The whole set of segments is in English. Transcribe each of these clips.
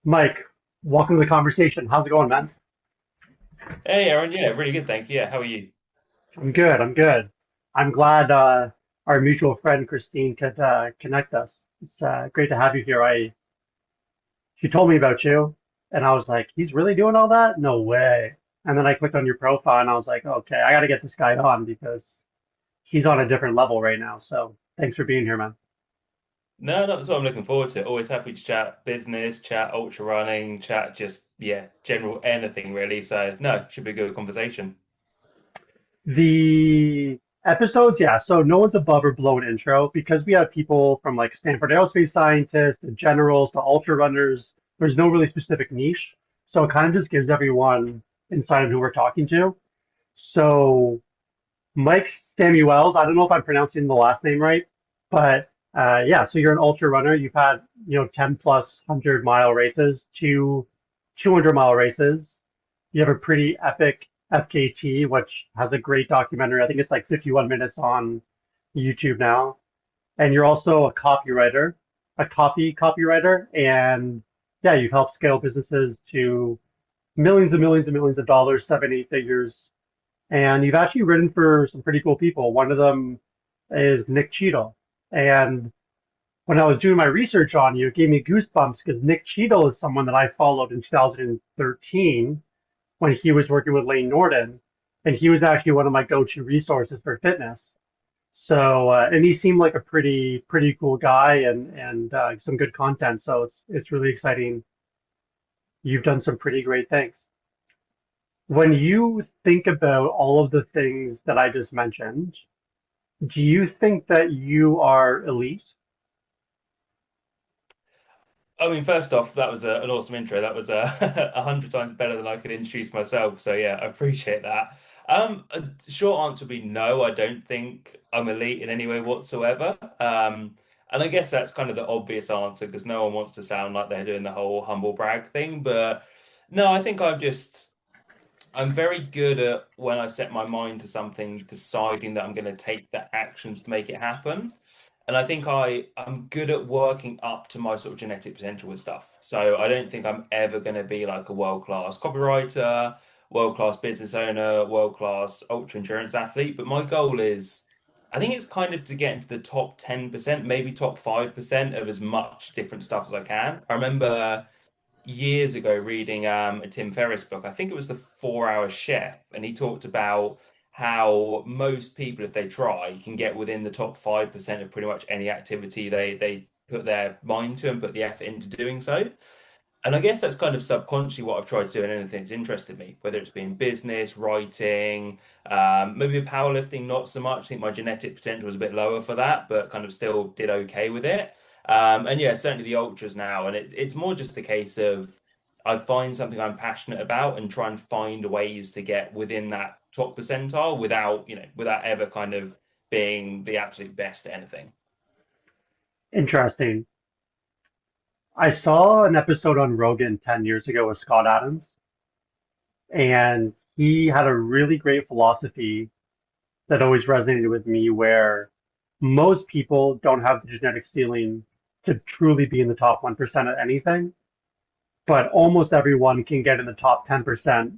Mike, welcome to the conversation. How's it going, man? Hey Aaron, yeah, really good, thank you. Yeah, how are you? I'm good. I'm good. I'm glad our mutual friend Christine could connect us. It's great to have you here. She told me about you, and I was like, he's really doing all that? No way. And then I clicked on your profile, and I was like, okay, I got to get this guy on because he's on a different level right now. So thanks for being here, man. No, that's what I'm looking forward to. Always happy to chat business, chat ultra running, chat just yeah, general anything really. So no, should be a good conversation. The episodes, yeah. So no one's above or below an intro because we have people from like Stanford aerospace scientists, the generals, the ultra runners. There's no really specific niche. So it kind of just gives everyone insight on who we're talking to. So Mike Samuels, I don't know if I'm pronouncing the last name right, but yeah, so you're an ultra runner. You've had, 10 plus 100-mile races, 200-mile races. You have a pretty epic FKT, which has a great documentary. I think it's like 51 minutes on YouTube now. And you're also a copywriter, a coffee copywriter. And yeah, you've helped scale businesses to millions and millions and millions of dollars, seven, eight figures, and you've actually written for some pretty cool people. One of them is Nick Cheadle. And when I was doing my research on you, it gave me goosebumps because Nick Cheadle is someone that I followed in 2013 when he was working with Lane Norton. And he was actually one of my go-to resources for fitness. So, and he seemed like a pretty cool guy and some good content. So it's really exciting. You've done some pretty great things. When you think about all of the things that I just mentioned, do you think that you are elite? I mean, first off, that was an awesome intro. That was 100 times better than I could introduce myself. So yeah, I appreciate that. A short answer would be no. I don't think I'm elite in any way whatsoever. And I guess that's kind of the obvious answer because no one wants to sound like they're doing the whole humble brag thing. But no, I think I'm very good at when I set my mind to something, deciding that I'm going to take the actions to make it happen. And I think I'm good at working up to my sort of genetic potential with stuff. So I don't think I'm ever going to be like a world-class copywriter, world-class business owner, world-class ultra endurance athlete. But my goal is, I think it's kind of to get into the top 10%, maybe top 5% of as much different stuff as I can. I remember years ago reading a Tim Ferriss book. I think it was The 4 Hour Chef, and he talked about how most people, if they try, can get within the top 5% of pretty much any activity they put their mind to and put the effort into doing so. And I guess that's kind of subconsciously what I've tried to do in anything that's interested me, whether it's been business, writing, maybe powerlifting, not so much. I think my genetic potential was a bit lower for that, but kind of still did okay with it. And yeah, certainly the ultras now. And it's more just a case of I find something I'm passionate about and try and find ways to get within that top percentile without, without ever kind of being the absolute best at anything. Interesting. I saw an episode on Rogan 10 years ago with Scott Adams, and he had a really great philosophy that always resonated with me where most people don't have the genetic ceiling to truly be in the top 1% at anything, but almost everyone can get in the top 10%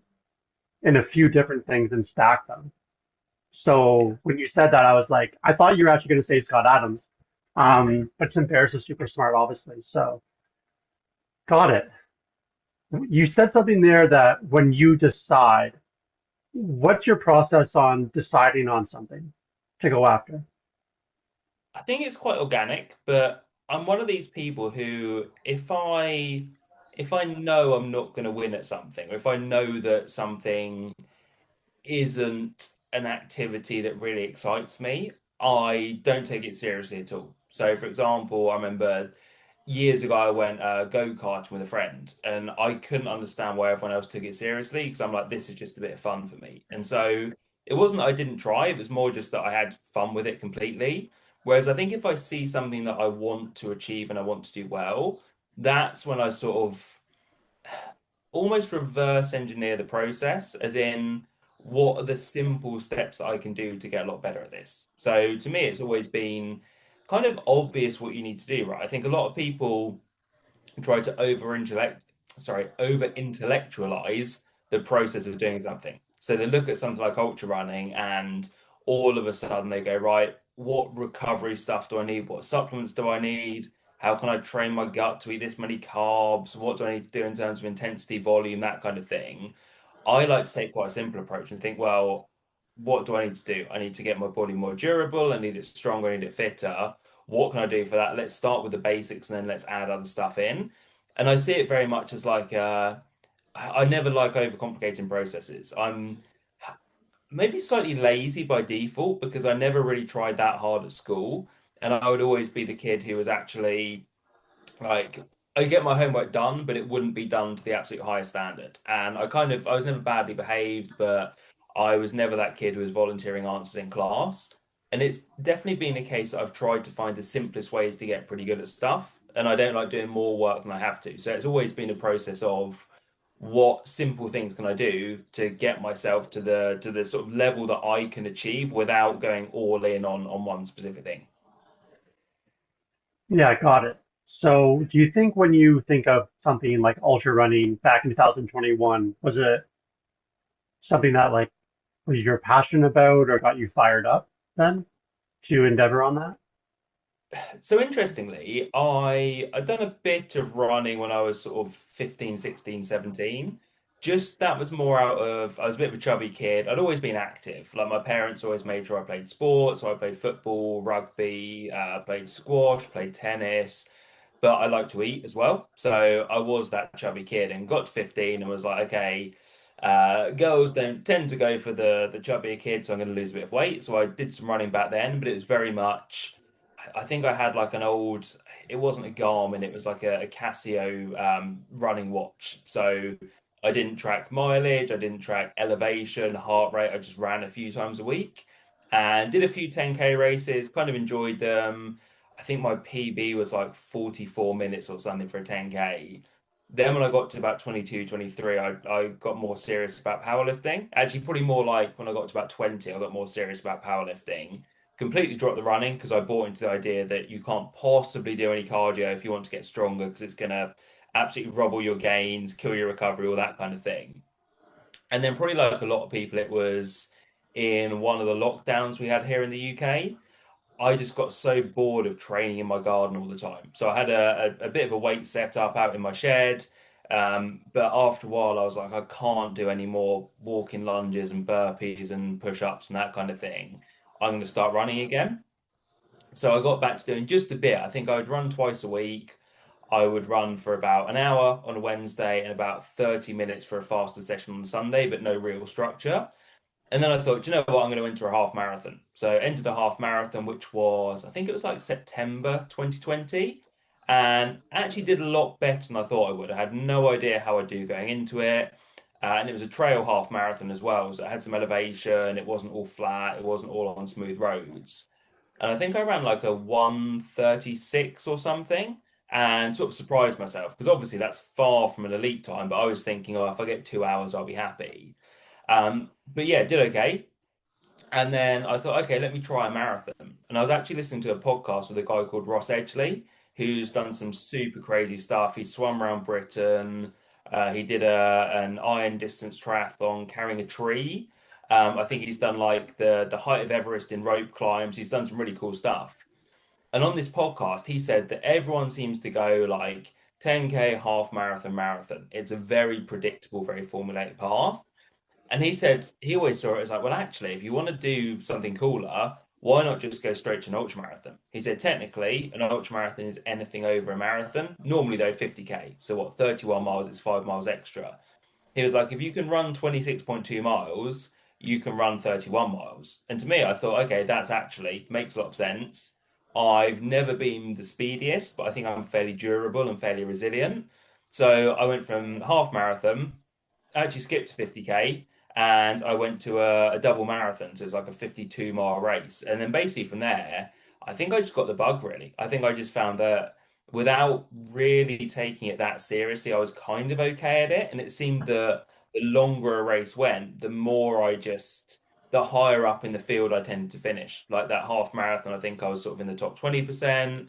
in a few different things and stack them. Yeah. So when you said that, I was like, I thought you were actually going to say Scott Adams. But Tim Ferriss is super smart, obviously. So got it. You said something there that when you decide, what's your process on deciding on something to go after? I think it's quite organic, but I'm one of these people who, if I know I'm not going to win at something, or if I know that something isn't an activity that really excites me, I don't take it seriously at all. So, for example, I remember years ago I went go-karting with a friend, and I couldn't understand why everyone else took it seriously because I'm like, this is just a bit of fun for me. And so it wasn't that I didn't try, it was more just that I had fun with it completely. Whereas I think if I see something that I want to achieve and I want to do well, that's when I sort of almost reverse engineer the process, as in, what are the simple steps that I can do to get a lot better at this? So to me, it's always been kind of obvious what you need to do, right? I think a lot of people try to over over intellectualize the process of doing something. So they look at something like ultra running and all of a sudden they go, right, what recovery stuff do I need? What supplements do I need? How can I train my gut to eat this many carbs? What do I need to do in terms of intensity, volume, that kind of thing? I like to take quite a simple approach and think, well, what do I need to do? I need to get my body more durable. I need it stronger. I need it fitter. What can I do for that? Let's start with the basics and then let's add other stuff in. And I see it very much as like I never like overcomplicating processes. I'm maybe slightly lazy by default because I never really tried that hard at school. And I would always be the kid who was actually like I get my homework done, but it wouldn't be done to the absolute highest standard. And I was never badly behaved, but I was never that kid who was volunteering answers in class. And it's definitely been a case that I've tried to find the simplest ways to get pretty good at stuff. And I don't like doing more work than I have to. So it's always been a process of what simple things can I do to get myself to the sort of level that I can achieve without going all in on one specific thing. Yeah, got it. So do you think when you think of something like ultra running back in 2021, was it something that like was you're passionate about or got you fired up then to endeavor on that? So interestingly, I'd done a bit of running when I was sort of 15, 16, 17. Just that was more out of I was a bit of a chubby kid. I'd always been active. Like my parents always made sure I played sports. So I played football, rugby, played squash, played tennis, but I like to eat as well. So I was that chubby kid and got to 15 and was like, okay, girls don't tend to go for the chubbier kid, so I'm going to lose a bit of weight. So I did some running back then, but it was very much I think I had like an old, it wasn't a Garmin, it was like a Casio running watch. So I didn't track mileage, I didn't track elevation, heart rate. I just ran a few times a week and did a few 10K races, kind of enjoyed them. I think my PB was like 44 minutes or something for a 10K. Then when I got to about 22, 23, I got more serious about powerlifting. Actually, probably more like when I got to about 20, I got more serious about powerlifting. Completely dropped the running because I bought into the idea that you can't possibly do any cardio if you want to get stronger because it's going to absolutely rob all your gains, kill your recovery, all that kind of thing. And then probably like a lot of people, it was in one of the lockdowns we had here in the UK. I just got so bored of training in my garden all the time. So I had a bit of a weight set up out in my shed. But after a while, I was like, I can't do any more walking lunges and burpees and push-ups and that kind of thing. I'm going to start running again. So I got back to doing just a bit. I think I would run twice a week. I would run for about an hour on a Wednesday and about 30 minutes for a faster session on Sunday, but no real structure. And then I thought, "Do you know what? I'm going to enter a half marathon." So I entered a half marathon, which was, I think it was like September 2020, and actually did a lot better than I thought I would. I had no idea how I'd do going into it. And it was a trail half marathon as well. So it had some elevation. It wasn't all flat. It wasn't all on smooth roads. And I think I ran like a 1:36 or something and sort of surprised myself because obviously that's far from an elite time. But I was thinking, oh, if I get 2 hours, I'll be happy. But yeah, did okay. And then I thought, okay, let me try a marathon. And I was actually listening to a podcast with a guy called Ross Edgley, who's done some super crazy stuff. He swum around Britain. He did an iron distance triathlon carrying a tree. I think he's done like the height of Everest in rope climbs. He's done some really cool stuff. And on this podcast, he said that everyone seems to go like 10K, half marathon, marathon. It's a very predictable, very formulated path. And he said he always saw it as like, well, actually, if you want to do something cooler, why not just go straight to an ultra marathon? He said technically an ultra marathon is anything over a marathon. Normally though, 50K. So what, 31 miles, it's 5 miles extra. He was like, if you can run 26.2 miles, you can run 31 miles. And to me, I thought, okay, that's actually makes a lot of sense. I've never been the speediest, but I think I'm fairly durable and fairly resilient. So I went from half marathon actually skipped to 50K and I went to a double marathon. So it was like a 52-mile race. And then basically from there, I think I just got the bug really. I think I just found that without really taking it that seriously, I was kind of okay at it. And it seemed that the longer a race went, the higher up in the field I tended to finish. Like that half marathon, I think I was sort of in the top 20%.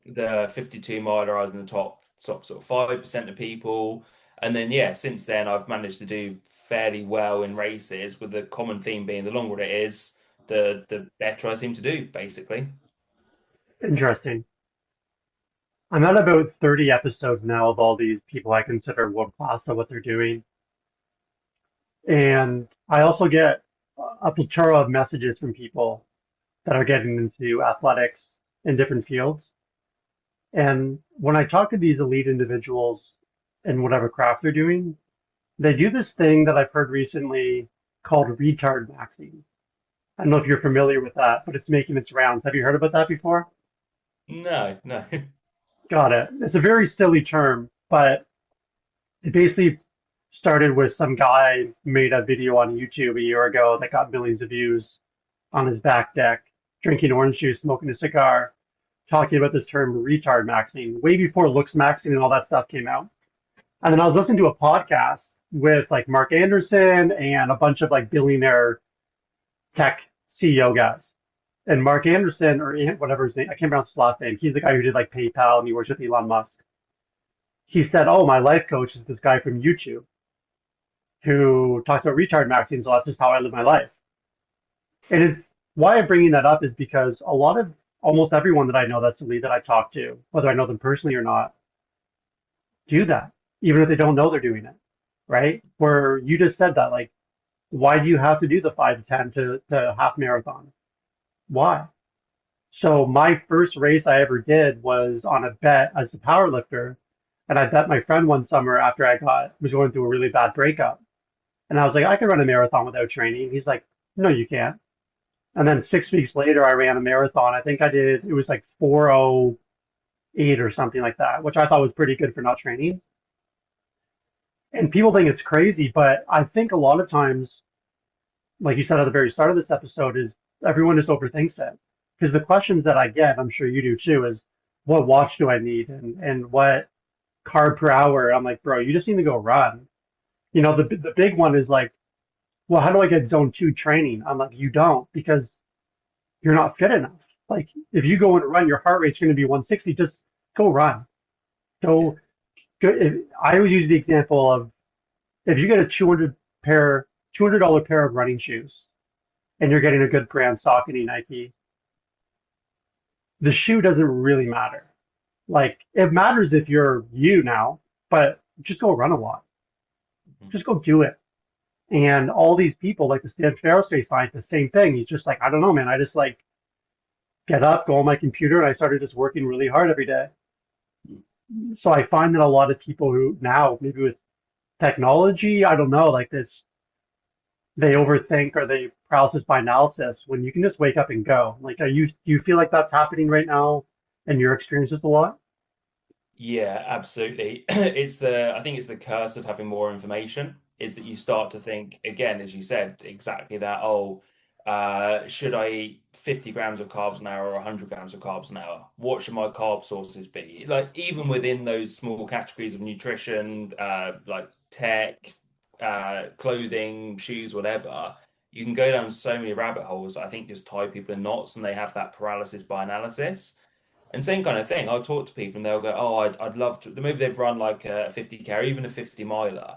The 52 miler, I was in the top sort of 5% of people. And then yeah, since then I've managed to do fairly well in races, with the common theme being the longer it is, the better I seem to do, basically. Interesting. I'm at about 30 episodes now of all these people I consider world class at what they're doing. And I also get a plethora of messages from people that are getting into athletics in different fields. And when I talk to these elite individuals in whatever craft they're doing, they do this thing that I've heard recently called retard maxing. I don't know if you're familiar with that, but it's making its rounds. Have you heard about that before? No, no. Got it. It's a very silly term, but it basically started with some guy made a video on YouTube a year ago that got millions of views on his back deck, drinking orange juice, smoking a cigar, talking about this term retard maxing, way before looks maxing and all that stuff came out. And then I was listening to a podcast with like Mark Anderson and a bunch of like billionaire tech CEO guys. And Mark Anderson, or whatever his name, I can't pronounce his last name. He's the guy who did like PayPal and he works with Elon Musk. He said, "Oh, my life coach is this guy from YouTube who talks about retard maxing, so that's just how I live my life." And it's why I'm bringing that up is because a lot of almost everyone that I know that's elite that I talk to, whether I know them personally or not, do that, even if they don't know they're doing it, right? Where you just said that, like, why do you have to do the 5 to 10 to half marathon? Why? So my first race I ever did was on a bet as a power lifter. And I bet my friend one summer after was going through a really bad breakup. And I was like, I can run a marathon without training. He's like, no, you can't. And then 6 weeks later, I ran a marathon. I think it was like 4:08 or something like that, which I thought was pretty good for not training. And people think it's crazy, but I think a lot of times, like you said at the very start of this episode, is everyone just overthinks it. Because the questions that I get, I'm sure you do too, is what watch do I need and what carb per hour? I'm like, bro, you just need to go run. The big one is like, well, how do I get zone 2 training? I'm like, you don't because you're not fit enough. Like if you go and run, your heart rate's going to be 160. Just go run. Yeah. Go. I always use the example of if you get a $200 pair of running shoes and you're getting a good brand, Saucony, Nike, the shoe doesn't really matter. Like it matters if you're you now, but just go run a lot. Mhm. Just go do it. And all these people, like the Stanford aerospace scientist, same thing. He's just like, I don't know, man. I just like get up, go on my computer, and I started just working really hard every day. So I find that a lot of people who now, maybe with technology, I don't know, like this, they overthink or they paralysis by analysis when you can just wake up and go. Like, do you feel like that's happening right now and your experiences a lot? Yeah, absolutely. I think it's the curse of having more information, is that you start to think, again, as you said, exactly that, oh, should I eat 50 grams of carbs an hour or 100 grams of carbs an hour? What should my carb sources be? Like, even within those small categories of nutrition, like tech, clothing, shoes, whatever, you can go down so many rabbit holes that I think just tie people in knots and they have that paralysis by analysis. And same kind of thing. I'll talk to people and they'll go, "Oh, I'd love to." Maybe they've run like a 50K or even a 50 miler,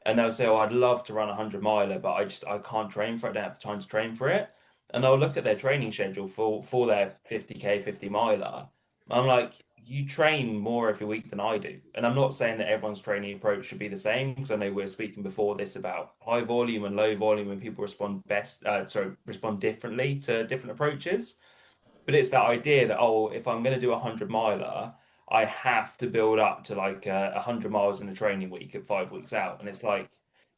and they'll say, "Oh, I'd love to run a 100 miler, but I can't train for it. I don't have the time to train for it." And I'll look at their training schedule for their 50K, 50 miler. I'm like, "You train more every week than I do." And I'm not saying that everyone's training approach should be the same, because I know we were speaking before this about high volume and low volume, and people respond differently to different approaches. But it's that idea that, oh, if I'm going to do a 100 miler, I have to build up to like 100 miles in a training week at 5 weeks out. And it's like,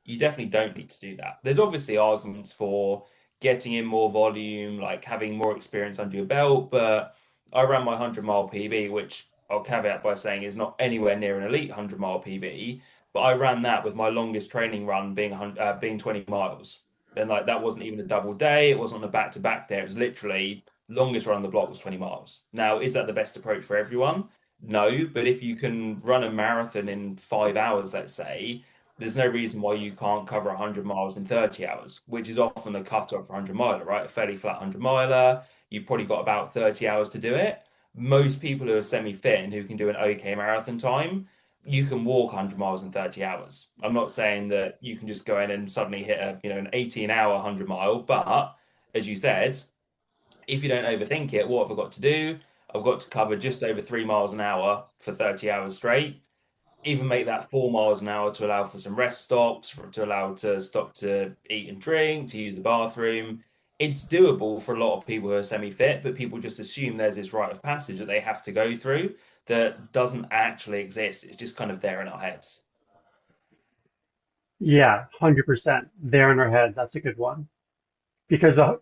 you definitely don't need to do that. There's obviously arguments for getting in more volume, like having more experience under your belt. But I ran my 100-mile PB, which I'll caveat by saying is not anywhere near an elite 100-mile PB. But I ran that with my longest training run being 20 miles. And like that wasn't even a double day. It wasn't on a back-to-back day. It was literally longest run on the block was 20 miles. Now, is that the best approach for everyone? No, but if you can run a marathon in 5 hours, let's say, there's no reason why you can't cover 100 miles in 30 hours, which is often the cutoff for 100 miler, right? A fairly flat 100 miler, you've probably got about 30 hours to do it. most people who are semi-fit and who can do an okay marathon time, you can walk 100 miles in 30 hours. I'm not saying that you can just go in and suddenly hit an 18-hour 100 mile, but as you said, if you don't overthink it, what have I got to do? I've got to cover just over 3 miles an hour for 30 hours straight, even make that 4 miles an hour to allow for some rest stops, to allow to stop to eat and drink, to use the bathroom. It's doable for a lot of people who are semi-fit, but people just assume there's this rite of passage that they have to go through that doesn't actually exist. It's just kind of there in our heads. Yeah, 100%. There in our head, that's a good one. Because a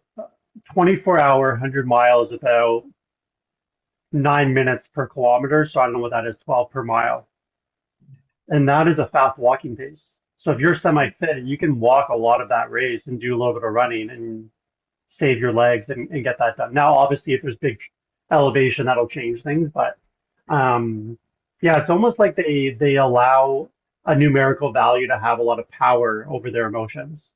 24-hour 100 miles is about 9 minutes per kilometer. So I don't know what that is, 12 per mile. And that is a fast walking pace. So if you're semi-fit, you can walk a lot of that race and do a little bit of running and save your legs and get that done. Now, obviously, if there's big elevation, that'll change things. But yeah, it's almost like they allow a numerical value to have a lot of power over their emotions,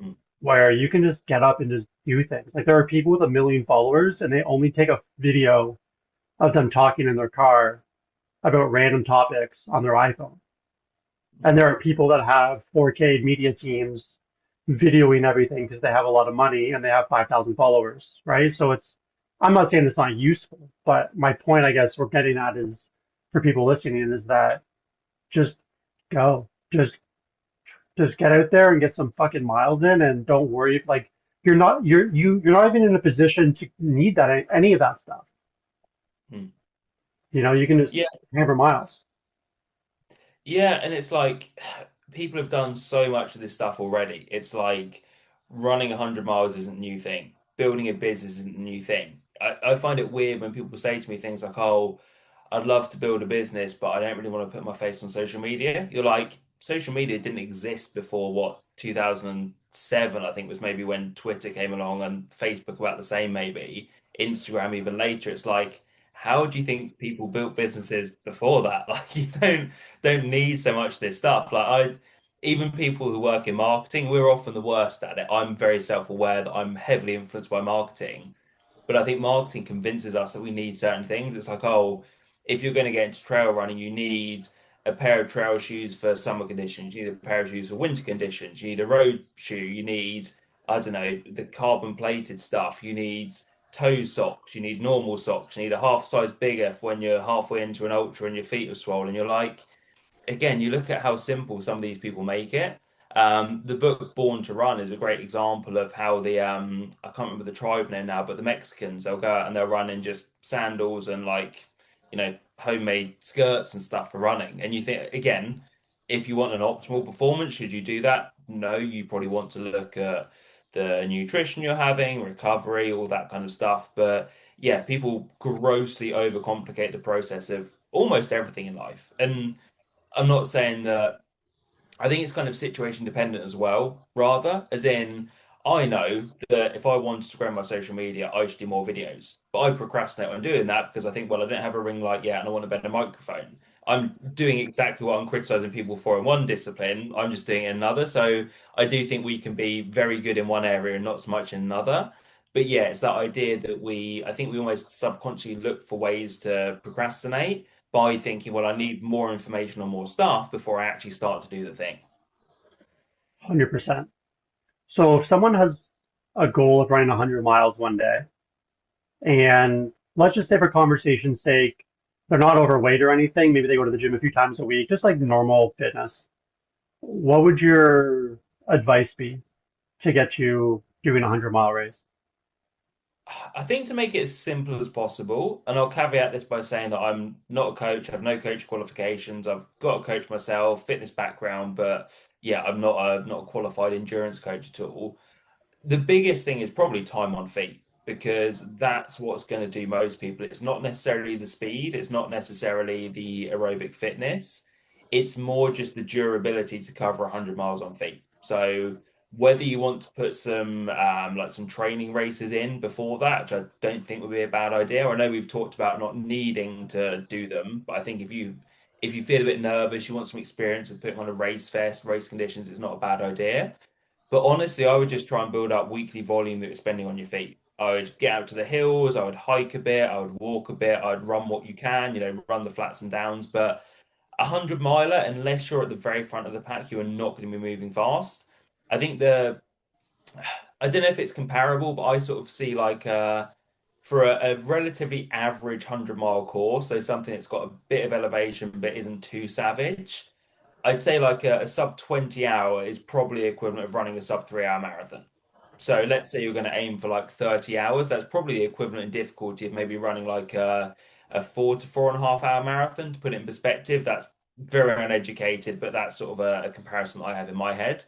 Mm. where you can just get up and just do things. Like there are people with 1 million followers, and they only take a video of them talking in their car about random topics on their iPhone. And there are people that have 4K media teams videoing everything because they have a lot of money and they have 5,000 followers, right? So I'm not saying it's not useful, but my point, I guess, we're getting at is for people listening is that just go, just get out there and get some fucking miles in, and don't worry. Like you're not even in a position to need that any of that stuff. Mm. You can just Yeah, hammer miles. yeah, and it's like people have done so much of this stuff already. It's like running 100 miles isn't a new thing. Building a business isn't a new thing. I find it weird when people say to me things like, oh, I'd love to build a business, but I don't really want to put my face on social media. You're like, social media didn't exist before what, 2007, I think was maybe when Twitter came along and Facebook about the same, maybe. Instagram even later. It's like, how do you think people built businesses before that? Like you don't need so much of this stuff. Like even people who work in marketing, we're often the worst at it. I'm very self-aware that I'm heavily influenced by marketing, but I think marketing convinces us that we need certain things. It's like, oh, if you're going to get into trail running, you need a pair of trail shoes for summer conditions. You need a pair of shoes for winter conditions. You need a road shoe. You need, I don't know, the carbon plated stuff. You need toe socks. You need normal socks. You need a half size bigger for when you're halfway into an ultra and your feet are swollen. You're like, again, you look at how simple some of these people make it. The book Born to Run is a great example of how I can't remember the tribe name now, but the Mexicans, they'll go out and they'll run in just sandals and like, homemade skirts and stuff for running. And you think, again, if you want an optimal performance, should you do that? No, you probably want to look at the nutrition you're having, recovery, all that kind of stuff. But yeah, people grossly overcomplicate the process of almost everything in life. And I'm not saying that. I think it's kind of situation dependent as well, rather, as in, I know that if I wanted to grow my social media, I should do more videos. But I procrastinate on doing that because I think, well, I don't have a ring light yet and I want a better microphone. I'm doing exactly what I'm criticizing people for in one discipline. I'm just doing it in another. So I do think we can be very good in one area and not so much in another. But yeah, it's that idea that I think we almost subconsciously look for ways to procrastinate by thinking, well, I need more information on more stuff before I actually start to do the thing. 100%. So if someone has a goal of running 100 miles one day, and let's just say for conversation's sake, they're not overweight or anything, maybe they go to the gym a few times a week, just like normal fitness, what would your advice be to get you doing a 100-mile race? I think to make it as simple as possible, and I'll caveat this by saying that I'm not a coach, I have no coach qualifications. I've got a coach myself, fitness background, but yeah, I'm not a qualified endurance coach at all. The biggest thing is probably time on feet because that's what's going to do most people. It's not necessarily the speed, it's not necessarily the aerobic fitness. It's more just the durability to cover 100 miles on feet. So whether you want to put some like some training races in before that, which I don't think would be a bad idea. I know we've talked about not needing to do them, but I think if you feel a bit nervous, you want some experience with putting on a race fest, race conditions, it's not a bad idea. But honestly, I would just try and build up weekly volume that you're spending on your feet. I would get out to the hills, I would hike a bit, I would walk a bit, I'd run what you can, run the flats and downs. But 100 miler, unless you're at the very front of the pack, you are not going to be moving fast. I think I don't know if it's comparable, but I sort of see like for a relatively average 100-mile course, so something that's got a bit of elevation but isn't too savage. I'd say like a sub 20 hour is probably equivalent of running a sub 3 hour marathon. So let's say you're going to aim for like 30 hours. That's probably the equivalent in difficulty of maybe running like a 4 to 4.5 hour marathon. To put it in perspective, that's very uneducated, but that's sort of a comparison that I have in my head.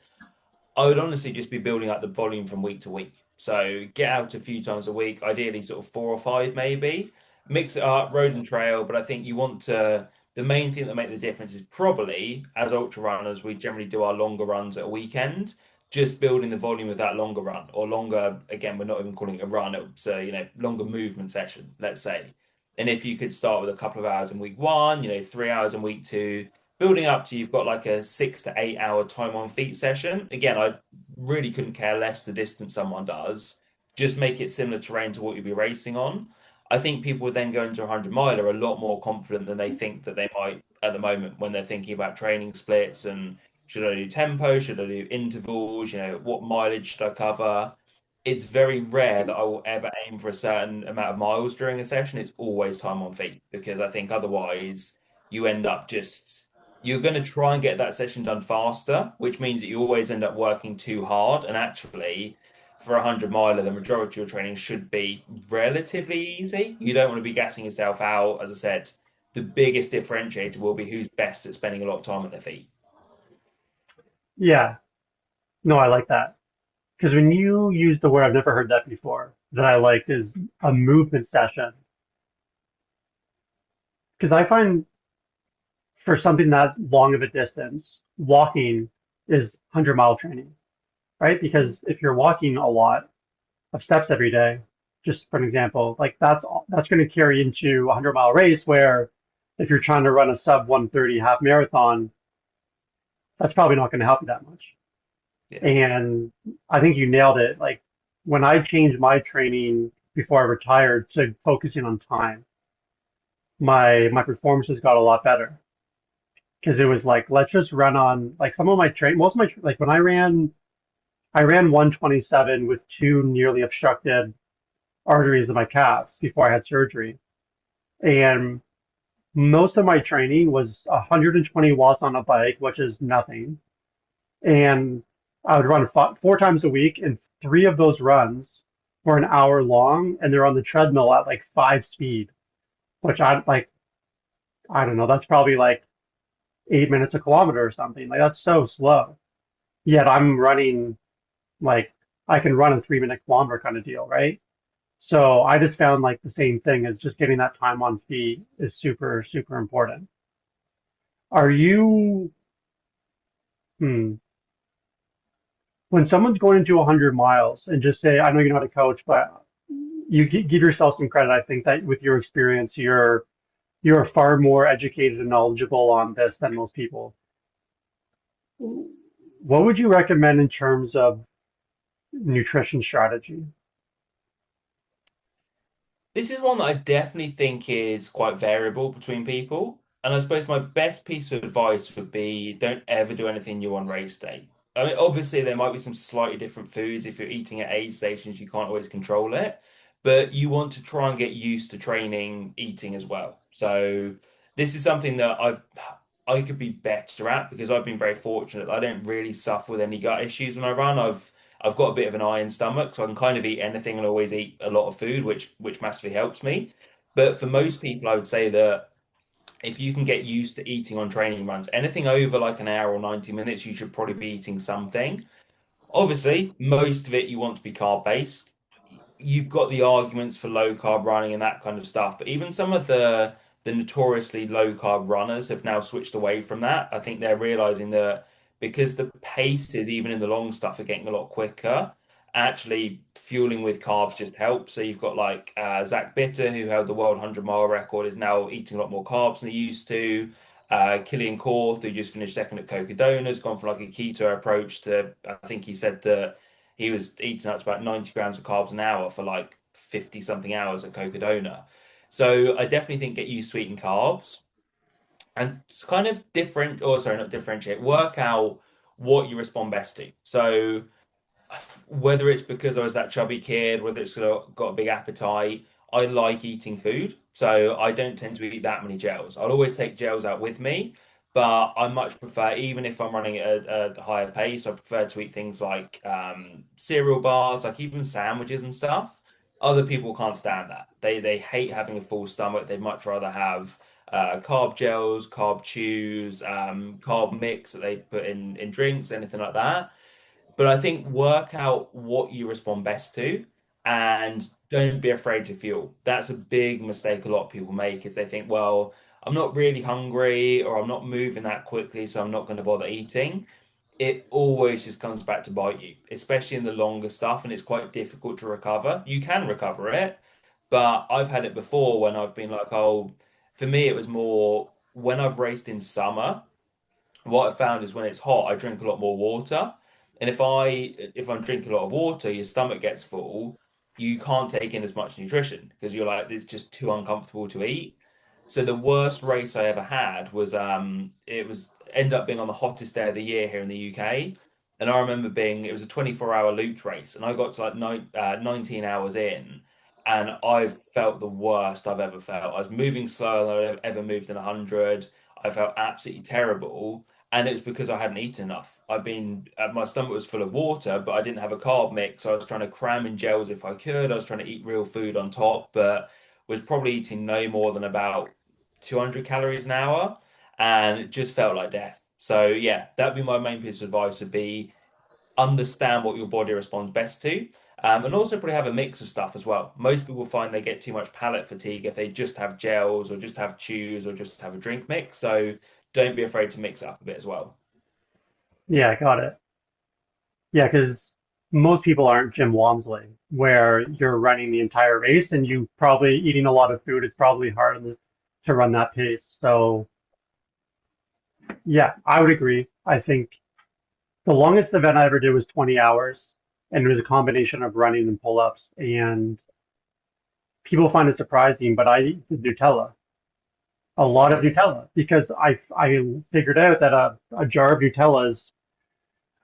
I would honestly just be building up the volume from week to week. So get out a few times a week, ideally sort of 4 or 5 maybe. Mix it up, road and trail. But I think the main thing that make the difference is probably as ultra runners, we generally do our longer runs at a weekend, just building the volume of that longer run or longer, again, we're not even calling it a run, it's a, longer movement session, let's say. And if you could start with a couple of hours in week one, 3 hours in week two, building up to you've got like a 6 to 8 hour time on feet session. Again, I really couldn't care less the distance someone does. Just make it similar terrain to what you'll be racing on. I think people would then go into a 100 miler a lot more confident than they think that they might at the moment when they're thinking about training splits and should I do tempo, should I do intervals, what mileage should I cover? It's very rare that I will ever aim for a certain amount of miles during a session. It's always time on feet because I think otherwise you end up you're going to try and get that session done faster, which means that you always end up working too hard. And actually, for a 100 miler, the majority of your training should be relatively easy. You don't want to be gassing yourself out. As I said, the biggest differentiator will be who's best at spending a lot of time at their feet. Yeah, no, I like that. Because when you use the word, I've never heard that before, that I like is a movement session. Because I find for something that long of a distance, walking is 100-mile training, right? Because if you're walking a lot of steps every day, just for an example, like that's going to carry into a 100-mile race where if you're trying to run a sub 130 half marathon, that's probably not going to help you that much. Yeah. And I think you nailed it. Like when I changed my training before I retired to focusing on time, my performances got a lot better because it was like let's just run on like some of my train most of my like when I ran 127 with two nearly obstructed arteries in my calves before I had surgery, and most of my training was 120 watts on a bike, which is nothing, and I would run 4 times a week, and three of those runs were an hour long, and they're on the treadmill at like 5 speed, which I don't know, that's probably like 8 minutes a kilometer or something. Like that's so slow. Yet I'm running like I can run a 3 minute kilometer kind of deal, right? So I just found like the same thing as just getting that time on feet is super, super important. Are you, hmm, when someone's going into 100 miles and just say, I know you're not a coach, but you give yourself some credit. I think that with your experience, you're far more educated and knowledgeable on this than most people. What would you recommend in terms of nutrition strategy? This is one that I definitely think is quite variable between people. And I suppose my best piece of advice would be don't ever do anything new on race day. I mean, obviously, there might be some slightly different foods. If you're eating at aid stations, you can't always control it. But you want to try and get used to training eating as well. So this is something that I could be better at because I've been very fortunate. I don't really suffer with any gut issues when I run. I've got a bit of an iron stomach, so I can kind of eat anything and always eat a lot of food, which massively helps me. But for most people, I would say that if you can get used to eating on training runs, anything over like an hour or 90 minutes, you should probably be eating something. Obviously, most of it you want to be carb based. You've got the arguments for low carb running and that kind of stuff, but even some of the notoriously low carb runners have now switched away from that. I think they're realizing that because the paces, even in the long stuff, are getting a lot quicker, actually fueling with carbs just helps. So you've got like Zach Bitter, who held the world 100-mile record, is now eating a lot more carbs than he used to. Killian Korth, who just finished second at Cocodona, has gone from like a keto approach to, I think he said that he was eating up to about 90 grams of carbs an hour for like 50 something hours at Cocodona. So I definitely think get used to eating carbs and kind of different, or sorry, not differentiate, work out what you respond best to. So whether it's because I was that chubby kid, whether it's got a big appetite, I like eating food. So I don't tend to eat that many gels. I'll always take gels out with me, but I much prefer, even if I'm running at a higher pace, I prefer to eat things like cereal bars, like even sandwiches and stuff. Other people can't stand that. They hate having a full stomach. They'd much rather have carb gels, carb chews, carb mix that they put in drinks, anything like that. But I think work out what you respond best to and don't be afraid to fuel. That's a big mistake a lot of people make is they think, well, I'm not really hungry or I'm not moving that quickly, so I'm not going to bother eating. It always just comes back to bite you, especially in the longer stuff, and it's quite difficult to recover. You can recover it, but I've had it before when I've been like, oh, for me, it was more when I've raced in summer what I found is when it's hot, I drink a lot more water. And if I'm drinking a lot of water, your stomach gets full, you can't take in as much nutrition because you're like, it's just too uncomfortable to eat. So the worst race I ever had was it was ended up being on the hottest day of the year here in the UK. And I remember being it was a 24-hour looped race, and I got to like 19 hours in, and I felt the worst I've ever felt. I was moving slower than I've ever moved in 100. I felt absolutely terrible, and it was because I hadn't eaten enough. My stomach was full of water, but I didn't have a carb mix. So I was trying to cram in gels if I could. I was trying to eat real food on top, but was probably eating no more than about 200 calories an hour, and it just felt like death. So yeah, that'd be my main piece of advice would be understand what your body responds best to. And also probably have a mix of stuff as well. Most people find they get too much palate fatigue if they just have gels or just have chews or just have a drink mix. So don't be afraid to mix it up a bit as well. Yeah, got it. Yeah, because most people aren't Jim Walmsley, where you're running the entire race and you probably eating a lot of food is probably hard to run that pace. So yeah, I would agree. I think the longest event I ever did was 20 hours, and it was a combination of running and pull-ups. And people find it surprising, but I eat Nutella, a lot of Nutella, because I figured out that a jar of Nutella is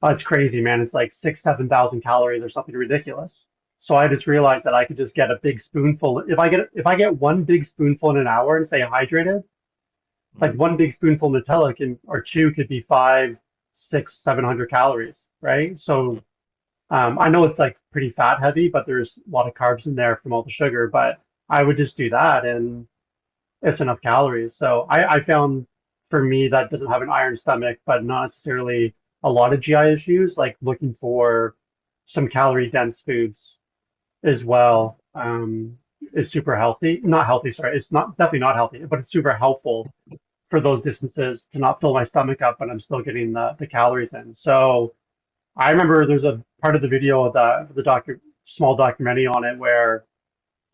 it's crazy, man. It's like 7,000 calories or something ridiculous. So I just realized that I could just get a big spoonful. If I get one big spoonful in an hour and stay hydrated, like Mhm. one big spoonful of Nutella can or two could be five, six, 700 calories, right? So I know it's like pretty fat heavy, but there's a lot of carbs in there from all the sugar. But I would just do that, and it's enough calories. So I found for me that doesn't have an iron stomach, but not necessarily a lot of GI issues, like looking for some calorie dense foods as well, is super healthy. Not healthy, sorry. It's not definitely not healthy, but it's super helpful for those distances to not fill my stomach up, but I'm still getting the calories in. So I remember there's a part of the video of the small documentary on it where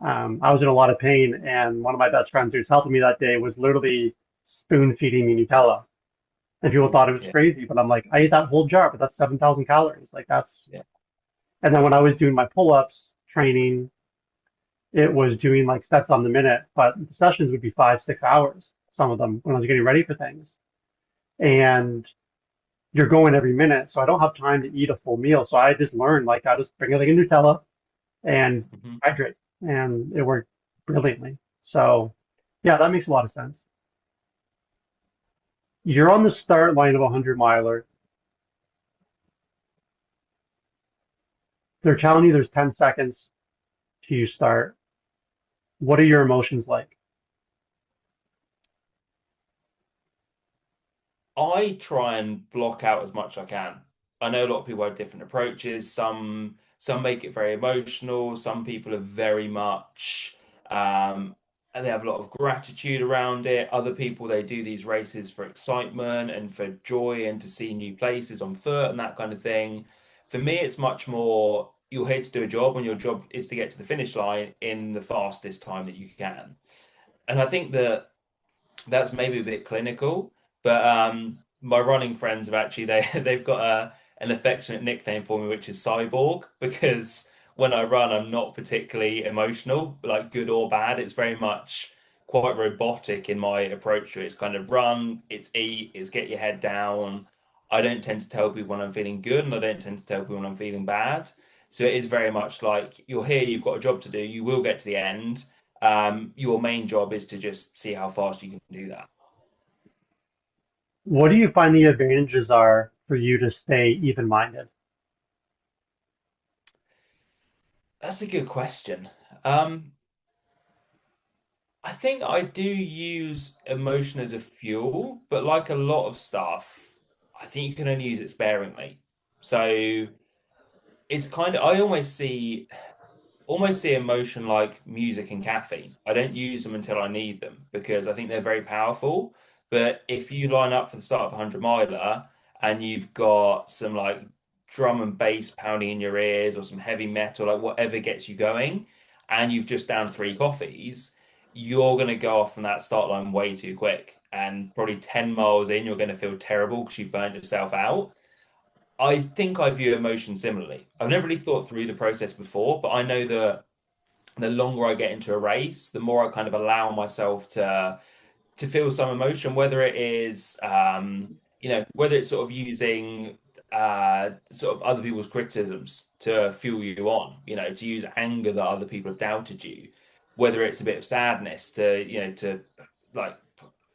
I was in a lot of pain, and one of my best friends who was helping me that day was literally spoon feeding me Nutella. And people thought it was Yeah, crazy, but I'm like, I ate that whole jar, but that's 7,000 calories. Like that's, yeah, and then when I was doing my pull-ups training, it was doing like sets on the minute, but the sessions would be 5, 6 hours, some of them when I was getting ready for things. And you're going every minute, so I don't have time to eat a full meal. So I just learned like I just bring like a Nutella and hmm hydrate, and it worked brilliantly. So, yeah, that makes a lot of sense. You're on the start line of a 100 miler. They're telling you there's 10 seconds till you start. What are your emotions like? I try and block out as much as I can. I know a lot of people have different approaches. Some make it very emotional. Some people are very much and they have a lot of gratitude around it. Other people they do these races for excitement and for joy and to see new places on foot and that kind of thing. For me, it's much more you're here to do a job, and your job is to get to the finish line in the fastest time that you can. And I think that that's maybe a bit clinical, but my running friends have actually they've got an affectionate nickname for me, which is Cyborg, because when I run, I'm not particularly emotional, like good or bad. It's very much quite robotic in my approach to it. It's kind of run, it's eat, it's get your head down. I don't tend to tell people when I'm feeling good, and I don't tend to tell people when I'm feeling bad. So it is very much like you're here, you've got a job to do, you will get to the end. Your main job is to just see how fast you can do that. What do you find the advantages are for you to stay even-minded? That's a good question. Um, I think I do use emotion as a fuel, but like a lot of stuff, I think you can only use it sparingly. So it's kind of, I almost see emotion like music and caffeine. I don't use them until I need them because I think they're very powerful. But if you line up for the start of a 100 miler and you've got some like drum and bass pounding in your ears or some heavy metal, like whatever gets you going, and you've just downed three coffees, you're going to go off from that start line way too quick. And probably 10 miles in, you're going to feel terrible because you've burnt yourself out. I think I view emotion similarly. I've never really thought through the process before, but I know that the longer I get into a race, the more I kind of allow myself to feel some emotion, whether it is whether it's sort of using sort of other people's criticisms to fuel you on, to use anger that other people have doubted you, whether it's a bit of sadness to like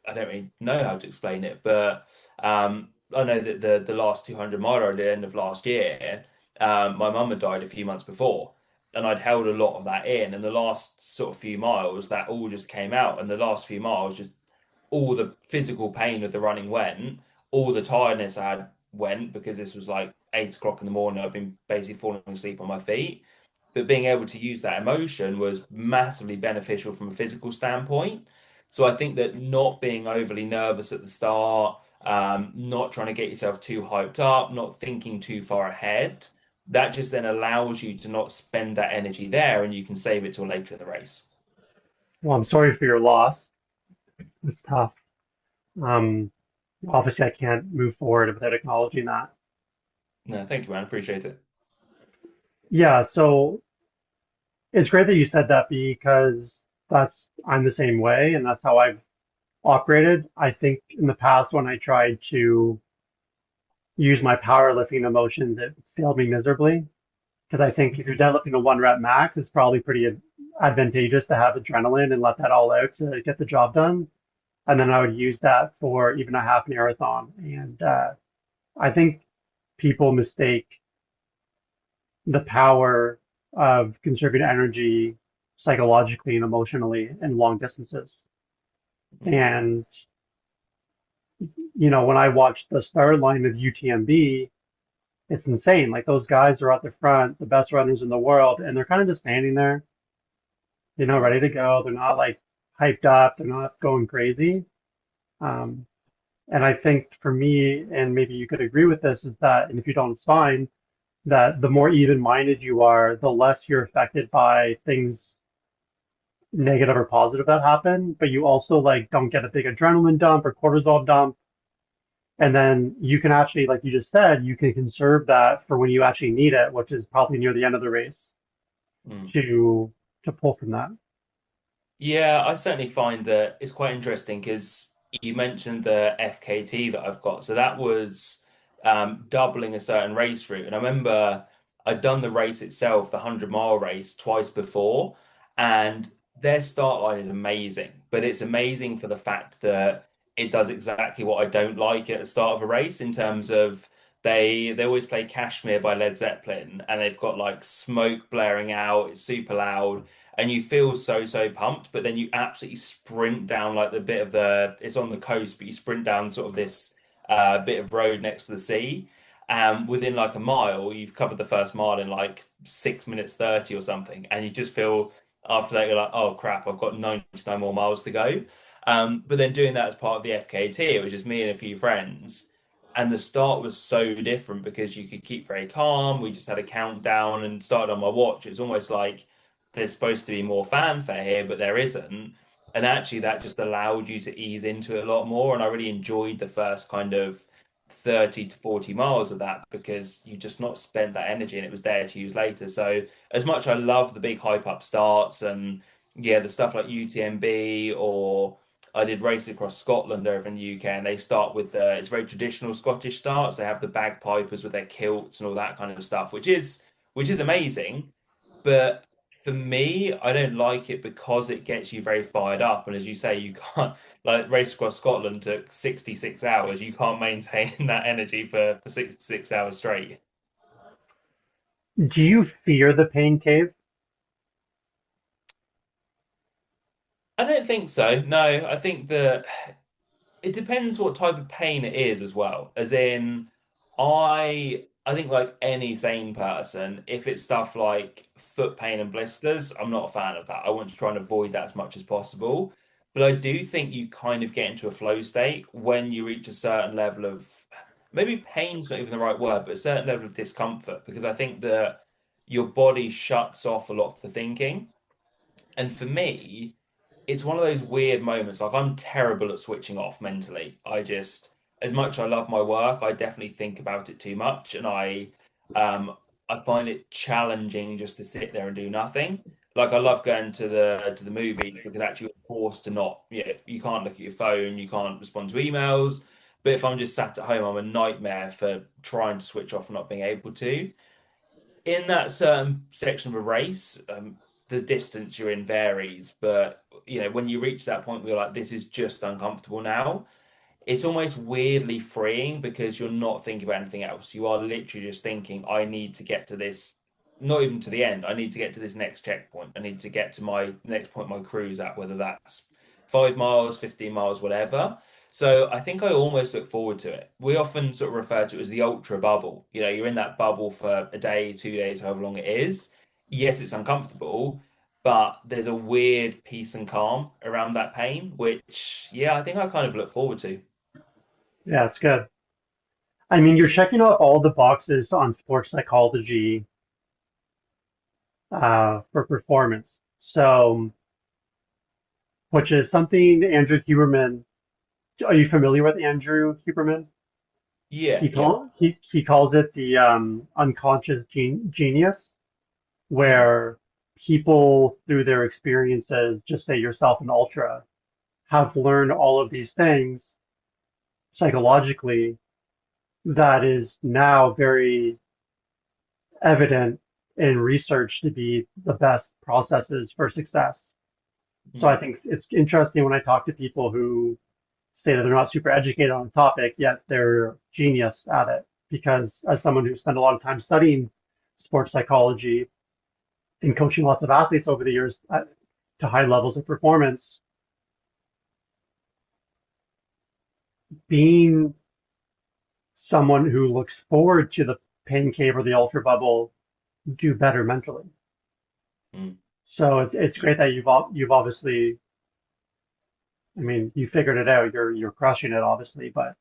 I don't really know how to explain it, but I know that the last 200 miler at the end of last year, my mum had died a few months before, and I'd held a lot of that in. And the last sort of few miles, that all just came out, and the last few miles, just all the physical pain of the running went, all the tiredness I had went because this was like 8 o'clock in the morning. I've been basically falling asleep on my feet. But being able to use that emotion was massively beneficial from a physical standpoint. So I think that not being overly nervous at the start, not trying to get yourself too hyped up, not thinking too far ahead, that just then allows you to not spend that energy there and you can save it till later in the race. Well, I'm sorry for your loss. It's tough. Um, Obviously, I can't move forward without acknowledging that. No, thank you, man. Appreciate it. Yeah, so it's great that you said that because I'm the same way, and that's how I've operated. I think in the past when I tried to use my powerlifting emotions, it failed me miserably. Because I think if you're deadlifting a one rep max, it's probably pretty advantageous to have adrenaline and let that all out to get the job done. And then I would use that for even a half marathon. And I think people mistake the power of conserving energy psychologically and emotionally in long distances. Mm. And, when I watched the start line of UTMB, it's insane. Like those guys are at the front, the best runners in the world, and they're kind of just standing there, ready to go. They're not like hyped up, they're not going crazy. Um, and I think for me, and maybe you could agree with this, is that, and if you don't, it's fine, that the more even-minded you are, the less you're affected by things negative or positive that happen, but you also like don't get a big adrenaline dump or cortisol dump. And then you can actually, like you just said, you can conserve that for when you actually need it, which is probably near the end of the race Mm. to to pull from that. Yeah, I certainly find that it's quite interesting because you mentioned the FKT that I've got. So that was doubling a certain race route. And I remember I'd done the race itself, the 100-mile race, twice before. And their start line is amazing. But it's amazing for the fact that it does exactly what I don't like at the start of a race in terms of they always play Kashmir by Led Zeppelin and they've got like smoke blaring out, it's super loud and you feel so pumped, but then you absolutely sprint down like the bit of it's on the coast, but you sprint down sort of this bit of road next to the sea. Within like a mile, you've covered the first mile in like 6 minutes 30 or something, and you just feel after that you're like, oh crap, I've got 99 more miles to go. But then doing that as part of the FKT, it was just me and a few friends. And the start was so different because you could keep very calm. We just had a countdown and started on my watch. It was almost like there's supposed to be more fanfare here, but there isn't. And actually, that just allowed you to ease into it a lot more. And I really enjoyed the first kind of 30 to 40 miles of that because you just not spent that energy and it was there to use later. So as much I love the big hype up starts and yeah, the stuff like UTMB or I did races across Scotland over in the UK and they start with it's very traditional Scottish starts. They have the bagpipers with their kilts and all that kind of stuff, which is amazing. But for me, I don't like it because it gets you very fired up. And as you say, you can't like race across Scotland took 66 hours. You can't maintain that energy for 66 hours straight. Do you fear the pain cave? I don't think so. No, I think that it depends what type of pain it is as well. As in, I think like any sane person, if it's stuff like foot pain and blisters, I'm not a fan of that. I want to try and avoid that as much as possible. But I do think you kind of get into a flow state when you reach a certain level of maybe pain's not even the right word, but a certain level of discomfort, because I think that your body shuts off a lot of the thinking. And for me, it's one of those weird moments. Like I'm terrible at switching off mentally. As much as I love my work, I definitely think about it too much, and I find it challenging just to sit there and do nothing. Like I love going to the movies because actually you're forced to not. Yeah, you can't look at your phone, you can't respond to emails. But if I'm just sat at home, I'm a nightmare for trying to switch off and not being able to in that certain section of a race, the distance you're in varies, but when you reach that point where you're like, this is just uncomfortable now, it's almost weirdly freeing because you're not thinking about anything else. You are literally just thinking, I need to get to this, not even to the end. I need to get to this next checkpoint. I need to get to my next point my cruise at, whether that's 5 miles, 15 miles, whatever. So I think I almost look forward to it. We often sort of refer to it as the ultra bubble. You're in that bubble for a day, 2 days, however long it is. Yes, it's uncomfortable, but there's a weird peace and calm around that pain, which, yeah, I think I kind of look forward to. Yeah, it's good. I mean, you're checking off all the boxes on sports psychology for performance. So, which is something Andrew Huberman. Are you familiar with Andrew Huberman? Yeah, yeah. He calls it the unconscious genius, Mm, where people through their experiences, just say yourself an ultra, have learned all of these things psychologically that is now very evident in research to be the best processes for success. So I mm, think it's interesting when I talk to people who say that they're not super educated on the topic, yet they're genius at it. Because as someone who spent a lot of time studying sports psychology and coaching lots of athletes over the years to high levels of performance, being someone who looks forward to the pain cave or the ultra bubble do better mentally. mm. So it's great that you've obviously, I mean, you figured it out. You're crushing it, obviously. But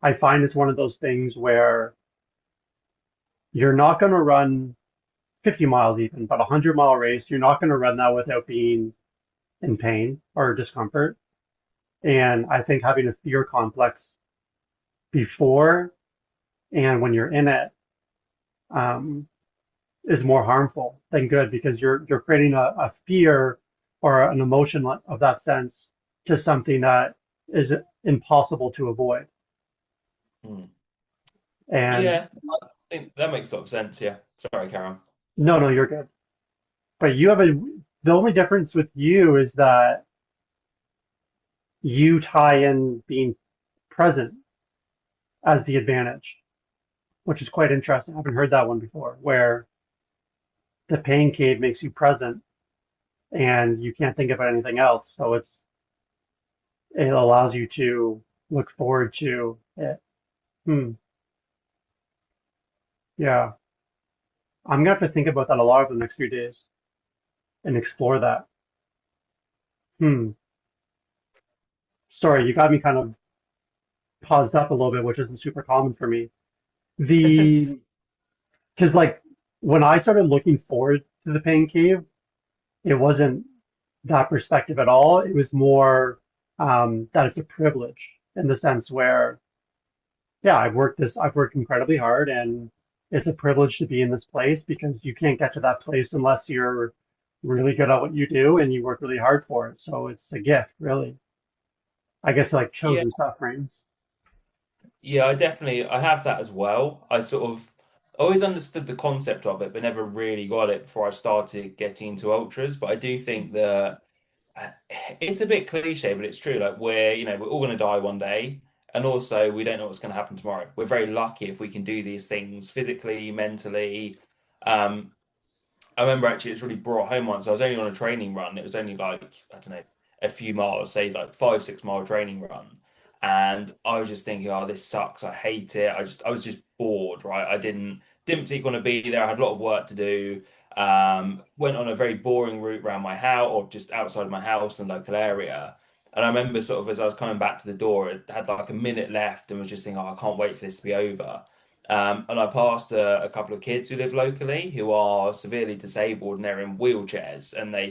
I find it's one of those things where you're not going to run 50 miles even, but a 100-mile race, you're not going to run that without being in pain or discomfort. And I think having a fear complex before and when you're in it um, is more harmful than good because you're creating a fear or an emotion of that sense to something that is impossible to avoid. Mm. And Yeah, I think that makes a lot of sense. Yeah. Sorry, Karen. no, no, you're good. But the only difference with you is that you tie in being present as the advantage, which is quite interesting. I haven't heard that one before, where the pain cave makes you present and you can't think about anything else. So it allows you to look forward to it. Hmm. Yeah. I'm gonna have to think about that a lot over the next few days and explore that. Hmm. Sorry, you got me kind of paused up a little bit, which isn't super common for me. The because like when I started looking forward to the pain cave, it wasn't that perspective at all. It was more that it's a privilege in the sense where yeah, I've worked incredibly hard, and it's a privilege to be in this place because you can't get to that place unless you're really good at what you do and you work really hard for it. So it's a gift, really. I guess like Yeah, chosen suffering. yeah, I have that as well. I sort of always understood the concept of it, but never really got it before I started getting into ultras. But I do think that it's a bit cliche, but it's true. Like we're all going to die one day, and also we don't know what's going to happen tomorrow. We're very lucky if we can do these things physically, mentally. Um, I remember actually it's really brought home once. I was only on a training run. It was only like, I don't know, a few miles, say like 5, 6 mile training run. And I was just thinking, oh, this sucks. I hate it. I was just bored, right? I didn't particularly want to be there. I had a lot of work to do. Went on a very boring route around my house or just outside my house and local area. And I remember sort of as I was coming back to the door, it had like a minute left and was just thinking, oh, I can't wait for this to be over. And I passed a couple of kids who live locally who are severely disabled and they're in wheelchairs and they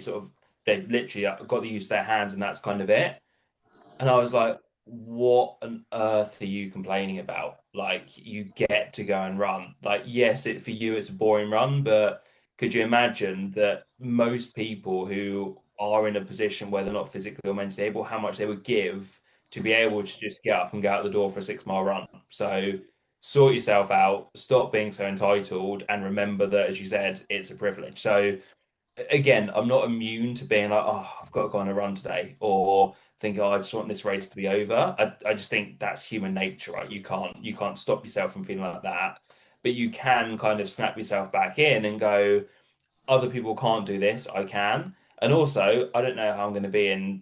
literally got the use of their hands and that's kind of it. And I was like, what on earth are you complaining about? Like, you get to go and run. Like, yes, for you, it's a boring run, but could you imagine that most people who are in a position where they're not physically or mentally able, how much they would give to be able to just get up and go out the door for a 6 mile run? So, sort yourself out, stop being so entitled, and remember that, as you said, it's a privilege. So, again, I'm not immune to being like, oh, I've got to go on a run today, or think, oh, I just want this race to be over. I just think that's human nature, right? You can't stop yourself from feeling like that, but you can kind of snap yourself back in and go, other people can't do this, I can. And also, I don't know how I'm going to be in,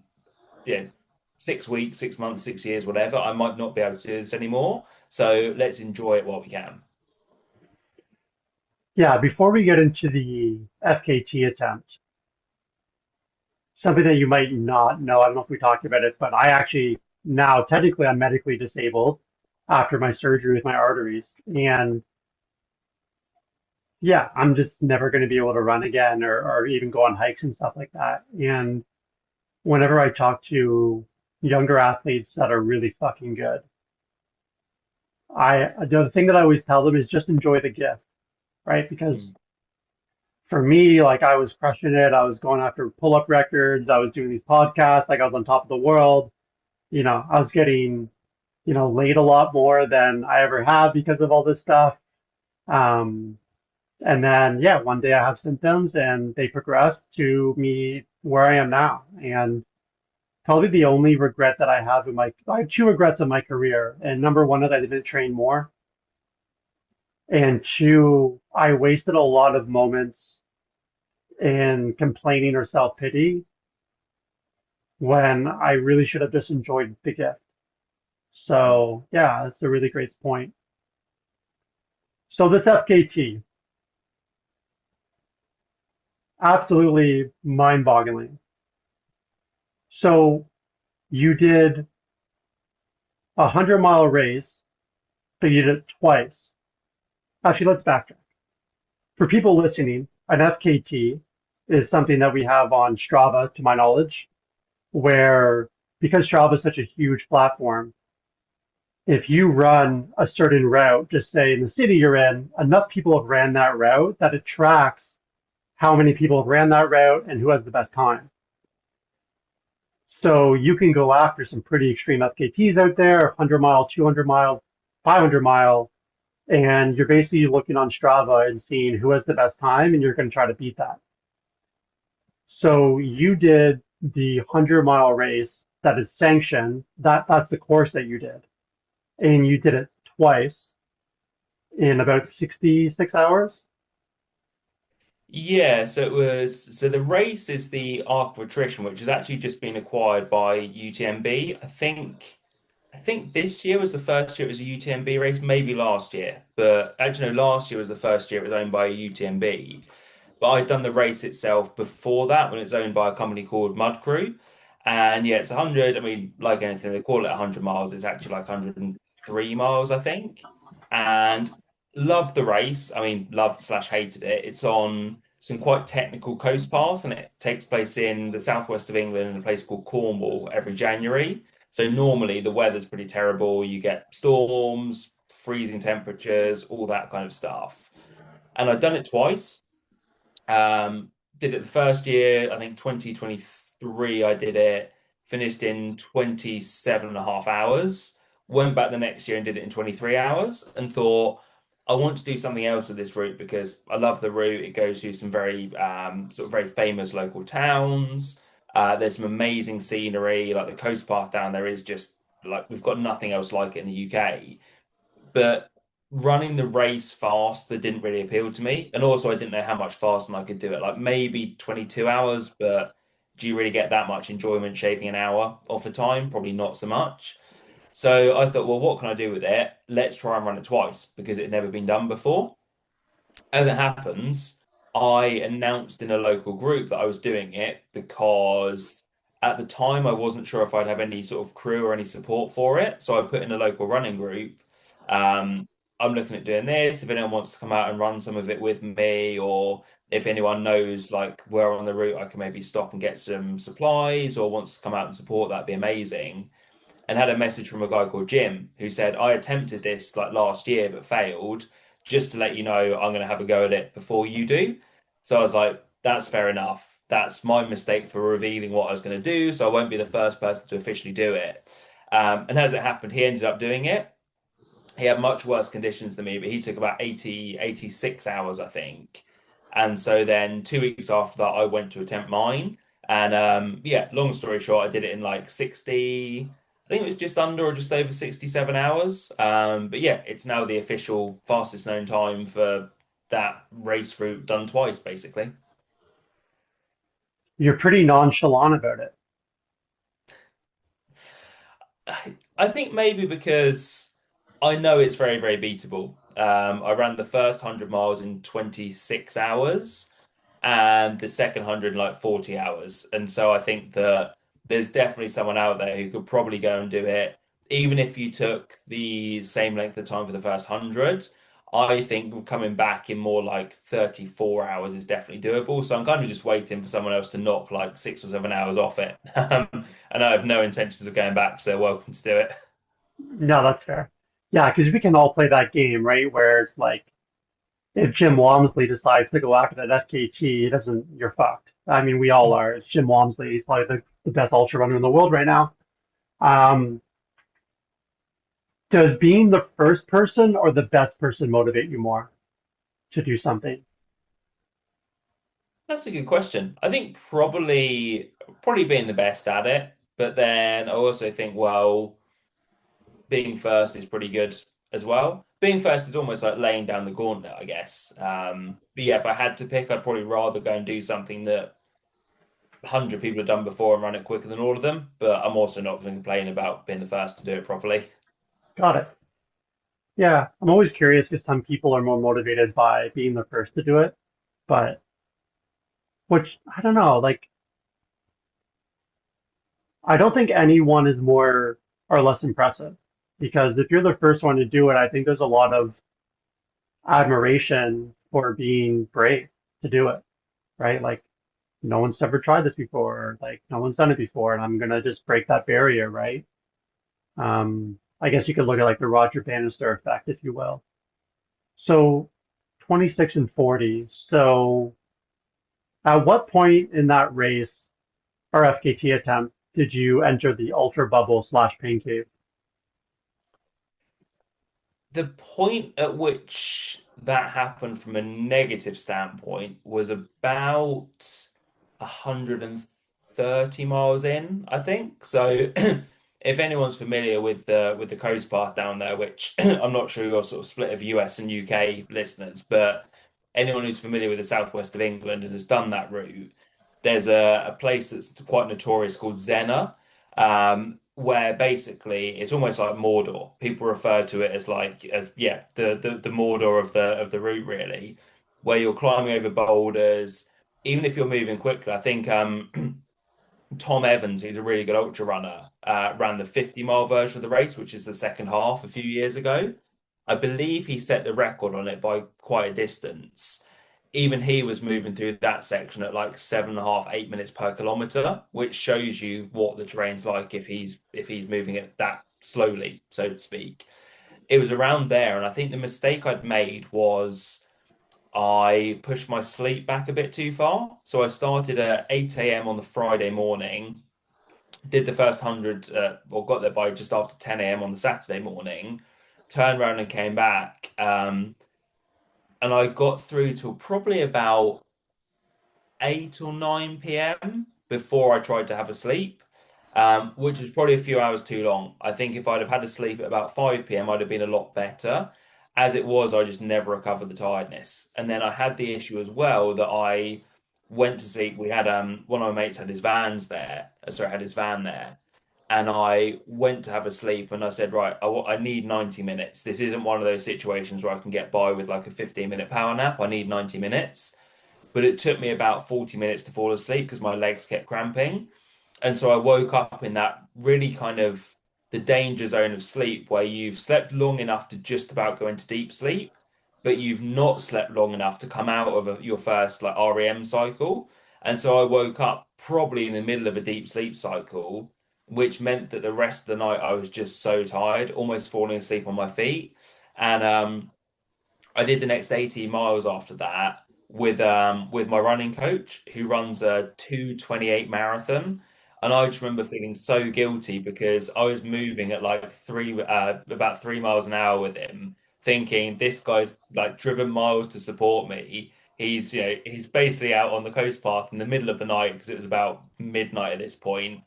you know, 6 weeks, 6 months, 6 years, whatever. I might not be able to do this anymore. So let's enjoy it while we can. Yeah, before we get into the FKT attempt, something that you might not know, I don't know if we talked about it, but I actually now technically I'm medically disabled after my surgery with my arteries. And yeah, I'm just never going to be able to run again or even go on hikes and stuff like that. And whenever I talk to younger athletes that are really fucking good, the thing that I always tell them is just enjoy the gift, right? Because Mm. for me, like I was crushing it. I was going after pull-up records. I was doing these podcasts. Like I was on top of the world. I was getting, laid a lot more than I ever have because of all this stuff. Um, and then, yeah, one day I have symptoms and they progressed to me where I am now. And probably the only regret that I have two regrets in my career. And number one is I didn't train more. And two, I wasted a lot of moments in complaining or self-pity when I really should have just enjoyed the gift. So yeah, that's a really great point. So this FKT, absolutely mind-boggling. So you did 100-mile race, but you did it twice. Actually, let's backtrack. For people listening, an FKT is something that we have on Strava, to my knowledge, where because Strava is such a huge platform, if you run a certain route, just say in the city you're in, enough people have ran that route that it tracks how many people have ran that route and who has the best time. So you can go after some pretty extreme FKTs out there, 100 mile, 200 mile, 500 mile, and you're basically looking on Strava and seeing who has the best time, and you're going to try to beat that. So you did the 100-mile race that is sanctioned. That's the course that you did, and you did it twice in about 66 hours. Yeah, so the race is the Arc of Attrition, which has actually just been acquired by UTMB. I think this year was the first year it was a UTMB race, maybe last year. But actually no, last year was the first year it was owned by UTMB. But I'd done the race itself before that when it's owned by a company called Mud Crew. And yeah, it's 100. I mean, like anything, they call it 100 miles. It's actually like 103 miles, I think. And loved the race. I mean, loved slash hated it. It's on some quite technical coast path and it takes place in the southwest of England in a place called Cornwall every January. So normally the weather's pretty terrible. You get storms, freezing temperatures, all that kind of stuff. And I've done it twice. Um, did it the first year, I think 2023, I did it, finished in 27 and a half hours. Went back the next year and did it in 23 hours and thought, I want to do something else with this route because I love the route. It goes through some very sort of very famous local towns. There's some amazing scenery, like the coast path down there is just like we've got nothing else like it in the UK, but running the race faster didn't really appeal to me. And also, I didn't know how much faster I could do it. Like maybe 22 hours, but do you really get that much enjoyment shaping an hour off a time? Probably not so much. So I thought, well, what can I do with it? Let's try and run it twice because it had never been done before. As it happens, I announced in a local group that I was doing it because at the time I wasn't sure if I'd have any sort of crew or any support for it. So I put in a local running group. Um, I'm looking at doing this. If anyone wants to come out and run some of it with me, or if anyone knows like where on the route I can maybe stop and get some supplies or wants to come out and support, that'd be amazing. And had a message from a guy called Jim who said, I attempted this like last year but failed. Just to let you know, I'm going to have a go at it before you do. So I was like, that's fair enough. That's my mistake for revealing what I was going to do. So I won't be the first person to officially do it. And as it happened, he ended up doing it. He had much worse conditions than me, but he took about 86 hours, I think. And so then 2 weeks after that, I went to attempt mine. And yeah, long story short, I did it in like 60, I think it was just under or just over 67 hours. But yeah, it's now the official fastest known time for that race route done twice, basically. You're pretty nonchalant about it. I think maybe because I know it's very, very beatable. I ran the first 100 miles in 26 hours and the second 100 in like 40 hours. And so I think that there's definitely someone out there who could probably go and do it. Even if you took the same length of time for the first 100, I think coming back in more like 34 hours is definitely doable. So I'm kind of just waiting for someone else to knock like 6 or 7 hours off it. And I have no intentions of going back, so they're welcome to do it. No, that's fair. Yeah, because we can all play that game, right? Where it's like if Jim Walmsley decides to go after that FKT, he doesn't, you're fucked. I mean, we all are. It's Jim Walmsley. He's probably the best ultra runner in the world right now. Um, does being the first person or the best person motivate you more to do something? That's a good question. I think probably being the best at it, but then I also think, well, being first is pretty good as well. Being first is almost like laying down the gauntlet, I guess. But yeah, if I had to pick, I'd probably rather go and do something that 100 people have done before and run it quicker than all of them. But I'm also not going to complain about being the first to do it properly. Got it. Yeah, I'm always curious because some people are more motivated by being the first to do it, but which I don't know, like I don't think anyone is more or less impressive because if you're the first one to do it, I think there's a lot of admiration for being brave to do it, right? Like no one's ever tried this before, like no one's done it before, and I'm gonna just break that barrier, right? I guess you could look at like the Roger Bannister effect, if you will. So 26 and 40. So at what point in that race or FKT attempt did you enter the ultra bubble slash pain cave? The point at which that happened from a negative standpoint was about 130 miles in, I think. So if anyone's familiar with the coast path down there, which I'm not sure you're sort of split of US and UK listeners, but anyone who's familiar with the southwest of England and has done that route, there's a place that's quite notorious called Zena, where basically it's almost like Mordor. People refer to it as like as yeah, the Mordor of the route really, where you're climbing over boulders, even if you're moving quickly. I think Tom Evans, who's a really good ultra runner, ran the 50-mile version of the race, which is the second half a few years ago. I believe he set the record on it by quite a distance. even he was moving through that section at like 7.5, 8 minutes per kilometer, which shows you what the terrain's like if he's moving it that slowly, so to speak. It was around there, and I think the mistake I'd made was I pushed my sleep back a bit too far. So I started at 8 a.m. on the Friday morning, did the first 100, or got there by just after 10 a.m. on the Saturday morning, turned around and came back. And I got through till probably about 8 or 9 p.m. before I tried to have a sleep, which was probably a few hours too long. I think if I'd have had a sleep at about 5 p.m., I'd have been a lot better. As it was, I just never recovered the tiredness. And then I had the issue as well that I went to sleep. We had one of my mates had his vans there, sorry, had his van there. And I went to have a sleep and I said, right, I need 90 minutes. This isn't one of those situations where I can get by with like a 15-minute power nap. I need 90 minutes, but it took me about 40 minutes to fall asleep because my legs kept cramping. And so I woke up in that really kind of the danger zone of sleep where you've slept long enough to just about go into deep sleep, but you've not slept long enough to come out of your first like REM cycle. And so I woke up probably in the middle of a deep sleep cycle, which meant that the rest of the night I was just so tired, almost falling asleep on my feet. And I did the next 18 miles after that with my running coach who runs a 2:28 marathon. And I just remember feeling so guilty because I was moving at like about 3 miles an hour with him, thinking this guy's like driven miles to support me. He's basically out on the coast path in the middle of the night because it was about midnight at this point,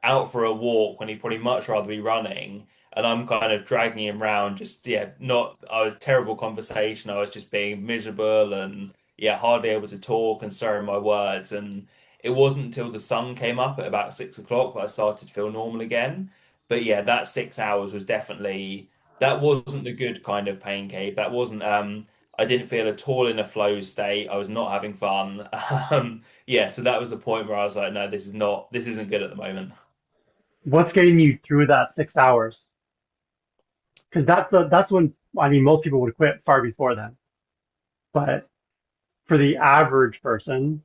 out for a walk when he'd probably much rather be running. And I'm kind of dragging him around, just, yeah, not, I was terrible conversation. I was just being miserable and, yeah, hardly able to talk and slurring my words. And it wasn't until the sun came up at about 6 o'clock that I started to feel normal again. But yeah, that 6 hours was definitely, that wasn't the good kind of pain cave. That wasn't, I didn't feel at all in a flow state. I was not having fun. Yeah, so that was the point where I was like, no, this isn't good at the moment. What's getting you through that 6 hours? Because that's when I mean most people would quit far before then. But for the average person,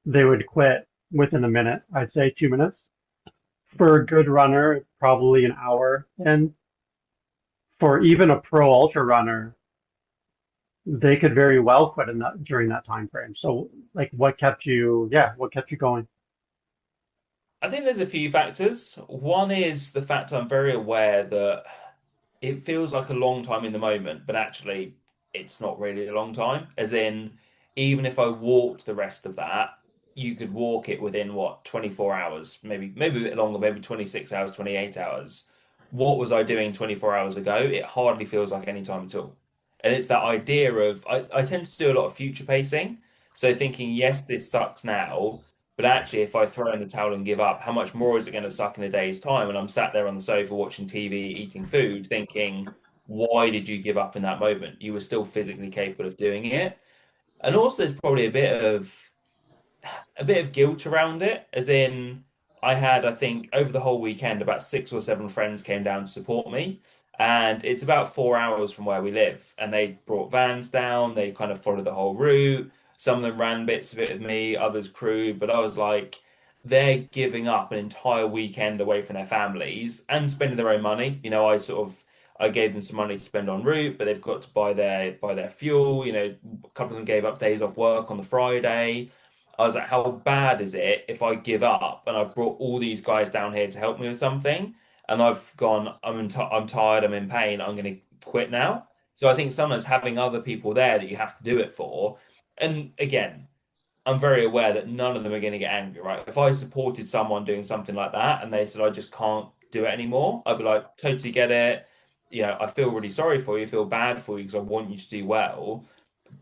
they would quit within a minute. I'd say 2 minutes. For a good runner, probably an hour. And for even a pro ultra runner, they could very well quit in that during that time frame. So like what kept you, yeah, what kept you going? I think there's a few factors. One is the fact I'm very aware that it feels like a long time in the moment, but actually it's not really a long time. As in, even if I walked the rest of that, you could walk it within what, 24 hours, maybe a bit longer, maybe 26 hours, 28 hours. What was I doing 24 hours ago? It hardly feels like any time at all. And it's that idea of I tend to do a lot of future pacing. So thinking, yes, this sucks now, but actually, if I throw in the towel and give up, how much more is it going to suck in a day's time? And I'm sat there on the sofa watching TV, eating food, thinking, why did you give up in that moment? You were still physically capable of doing it. And also, there's probably a bit of guilt around it, as in I had, I think, over the whole weekend, about 6 or 7 friends came down to support me. And it's about 4 hours from where we live. And they brought vans down, they kind of followed the whole route. Some of them ran bits of it with me, others crewed, but I was like, they're giving up an entire weekend away from their families and spending their own money. I gave them some money to spend en route, but they've got to buy their fuel. A couple of them gave up days off work on the Friday. I was like, how bad is it if I give up and I've brought all these guys down here to help me with something and I've gone, I'm tired, I'm in pain, I'm going to quit now. So I think sometimes having other people there that you have to do it for, and again, I'm very aware that none of them are going to get angry, right? If I supported someone doing something like that and they said, I just can't do it anymore, I'd be like, totally get it. I feel really sorry for you, feel bad for you because I want you to do well,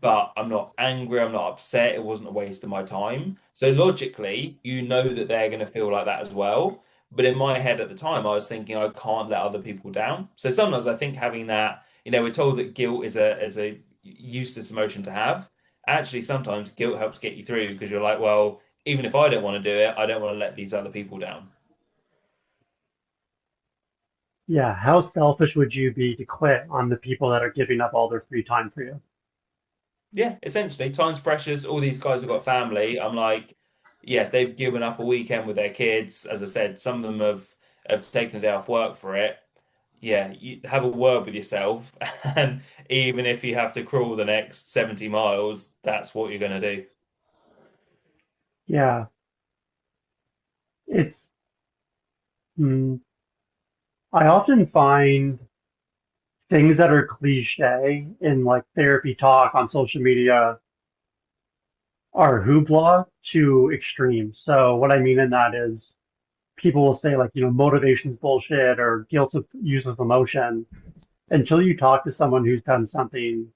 but I'm not angry, I'm not upset. It wasn't a waste of my time. So logically, you know that they're going to feel like that as well. But in my head at the time, I was thinking I can't let other people down. So sometimes I think having that, we're told that guilt is a useless emotion to have. Actually, sometimes guilt helps get you through because you're like, well, even if I don't want to do it, I don't want to let these other people down. Yeah, how selfish would you be to quit on the people that are giving up all their free time for you? Yeah, essentially, time's precious. All these guys have got family. I'm like, yeah, they've given up a weekend with their kids. As I said, some of them have taken a day off work for it. Yeah, you have a word with yourself, and even if you have to crawl the next 70 miles, that's what you're gonna do. Yeah, it's, mm, I often find things that are cliche in like therapy talk on social media are hoopla to extreme. So what I mean in that is people will say like, motivation's bullshit or guilt's a useless emotion until you talk to someone who's done something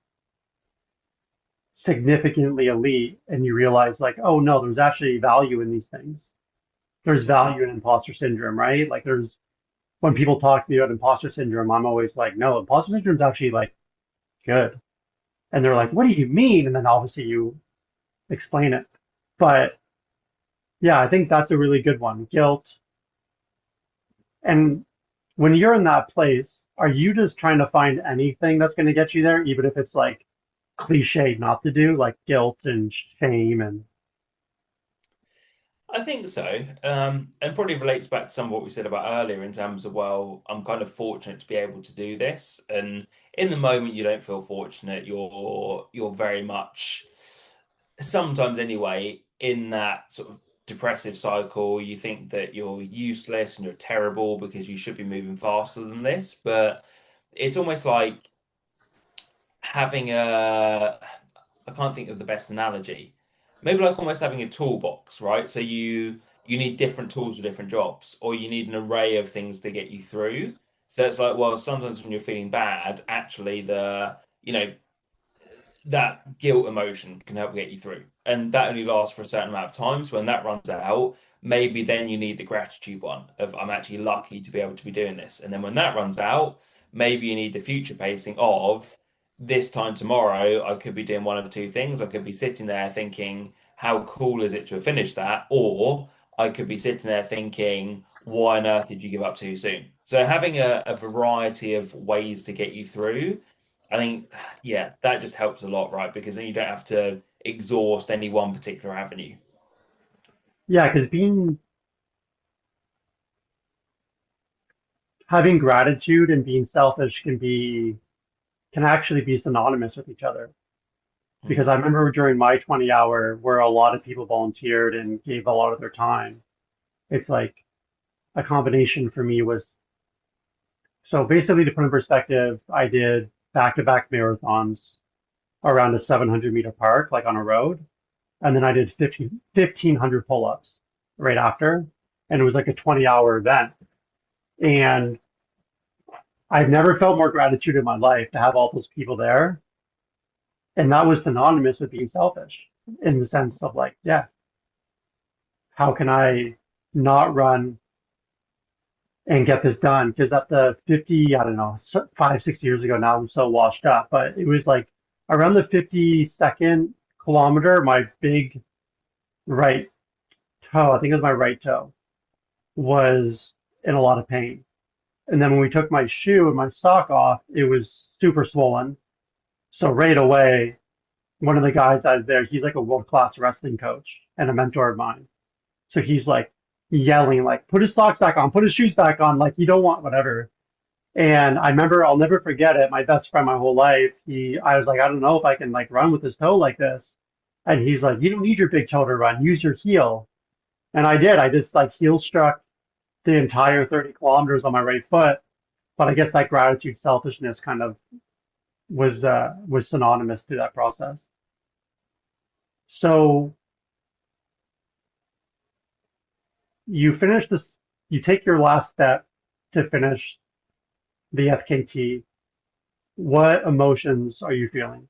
significantly elite and you realize like, oh no, there's actually value in these things. There's value in imposter syndrome, right? Like there's when people talk to me about imposter syndrome, I'm always like, no, imposter syndrome is actually like good. And they're like, what do you mean? And then obviously you explain it. But yeah, I think that's a really good one. Guilt. And when you're in that place, are you just trying to find anything that's going to get you there, even if it's like cliche not to do, like guilt and shame and I think so. And probably relates back to some of what we said about earlier in terms of, well, I'm kind of fortunate to be able to do this. And in the moment you don't feel fortunate, you're very much sometimes anyway, in that sort of depressive cycle. You think that you're useless and you're terrible because you should be moving faster than this. But it's almost like having a I can't think of the best analogy. Maybe like almost having a toolbox, right? So you need different tools for different jobs, or you need an array of things to get you through. So it's like, well, sometimes when you're feeling bad, actually that guilt emotion can help get you through. And that only lasts for a certain amount of time. So when that runs out, maybe then you need the gratitude one of I'm actually lucky to be able to be doing this. And then when that runs out, maybe you need the future pacing of this time tomorrow, I could be doing one of two things. I could be sitting there thinking, how cool is it to have finished that? Or I could be sitting there thinking, why on earth did you give up too soon? So having a variety of ways to get you through, I think, yeah, that just helps a lot, right? Because then you don't have to exhaust any one particular avenue. yeah, because being having gratitude and being selfish can actually be synonymous with each other. Because Mm. I remember during my 20 hour where a lot of people volunteered and gave a lot of their time, it's like a combination for me was so basically to put in perspective, I did back-to-back marathons around a 700-meter park, like on a road. And then I did 1,500 pull-ups right after. And it was like a 20-hour event. And I've never felt more gratitude in my life to have all those people there. And that was synonymous with being selfish in the sense of like, yeah, how can I not run and get this done? Because at the 50, I don't know, 5, 6 years ago now, I'm so washed up, but it was like around the 52nd kilometer, my big right toe, I think it was my right toe, was in a lot of pain. And then when we took my shoe and my sock off, it was super swollen. So right away, one of the guys that was there, he's like a world-class wrestling coach and a mentor of mine. So he's like yelling, like, put his socks back on, put his shoes back on, like you don't want whatever. And I remember, I'll never forget it. My best friend my whole life, I was like, I don't know if I can like run with this toe like this. And he's like, you don't need your big toe to run, use your heel. And I did. I just like heel struck the entire 30 kilometers on my right foot. But I guess that gratitude, selfishness kind of was synonymous to that process. So you finish this, you take your last step to finish the FKT. What emotions are you feeling?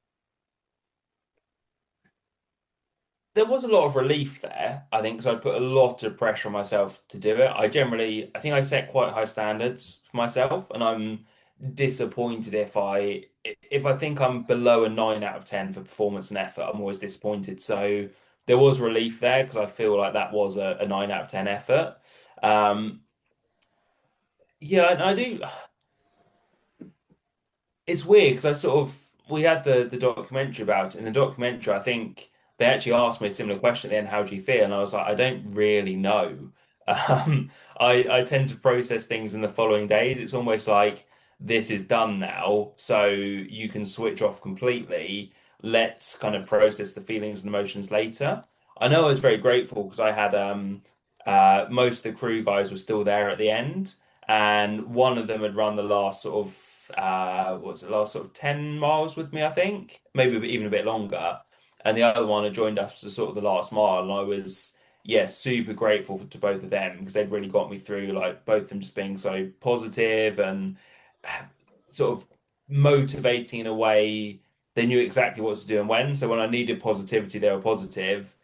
There was a lot of relief there, I think, because I put a lot of pressure on myself to do it. I think I set quite high standards for myself, and I'm disappointed if I think I'm below a 9 out of 10 for performance and effort. I'm always disappointed. So there was relief there because I feel like that was a 9 out of 10 effort. Um, yeah, and I do. It's weird because I sort of we had the documentary about it. In the documentary, I think they actually asked me a similar question at the end, how do you feel? And I was like, I don't really know. I tend to process things in the following days. It's almost like this is done now, so you can switch off completely. Let's kind of process the feelings and emotions later. I know I was very grateful because I had most of the crew guys were still there at the end, and one of them had run the last sort of what was it, last sort of 10 miles with me, I think, maybe even a bit longer. And the other one had joined us to sort of the last mile, and I was, yeah, super grateful to both of them because they'd really got me through, like both of them just being so positive and sort of motivating in a way. They knew exactly what to do and when. So when I needed positivity, they were positive.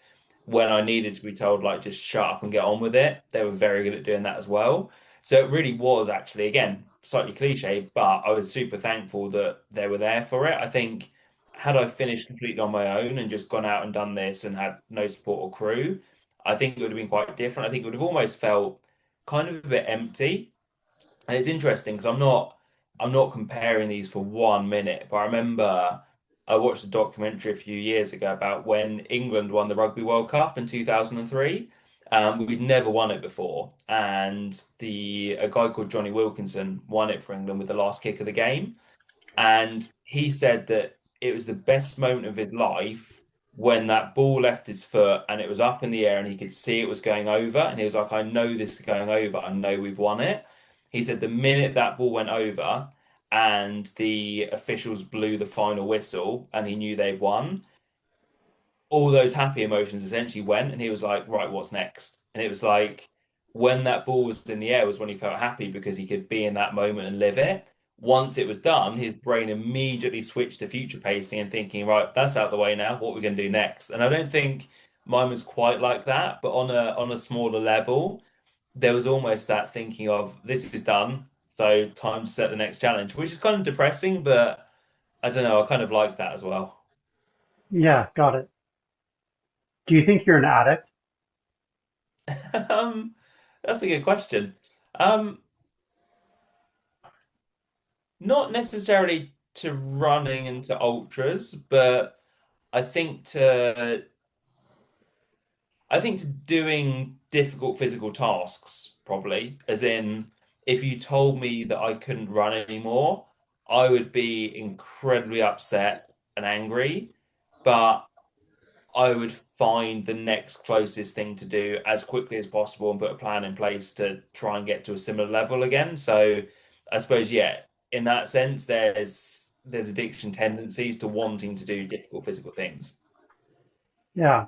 When I needed to be told, like, just shut up and get on with it, they were very good at doing that as well. So it really was actually, again, slightly cliche, but I was super thankful that they were there for it. I think had I finished completely on my own and just gone out and done this and had no support or crew, I think it would have been quite different. I think it would have almost felt kind of a bit empty. And it's interesting because I'm not comparing these for 1 minute, but I remember I watched a documentary a few years ago about when England won the Rugby World Cup in 2003. We'd never won it before, and the a guy called Johnny Wilkinson won it for England with the last kick of the game. And he said that it was the best moment of his life when that ball left his foot and it was up in the air and he could see it was going over. And he was like, I know this is going over. I know we've won it. He said the minute that ball went over and the officials blew the final whistle and he knew they'd won, all those happy emotions essentially went, and he was like, right, what's next? And it was like when that ball was in the air was when he felt happy because he could be in that moment and live it. Once it was done, his brain immediately switched to future pacing and thinking, right, that's out the way now. What are we going to do next? And I don't think mine was quite like that, but on a smaller level, there was almost that thinking of this is done, so time to set the next challenge, which is kind of depressing, but I don't know, I kind of like that as well. Yeah, got it. Do you think you're an addict? Um, that's a good question. Um, Not necessarily to running and to ultras, but I think to I think to doing difficult physical tasks, probably. As in, if you told me that I couldn't run anymore, I would be incredibly upset and angry. But I would find the next closest thing to do as quickly as possible and put a plan in place to try and get to a similar level again. So I suppose, yeah, in that sense, there's addiction tendencies to wanting to do difficult physical things. Yeah.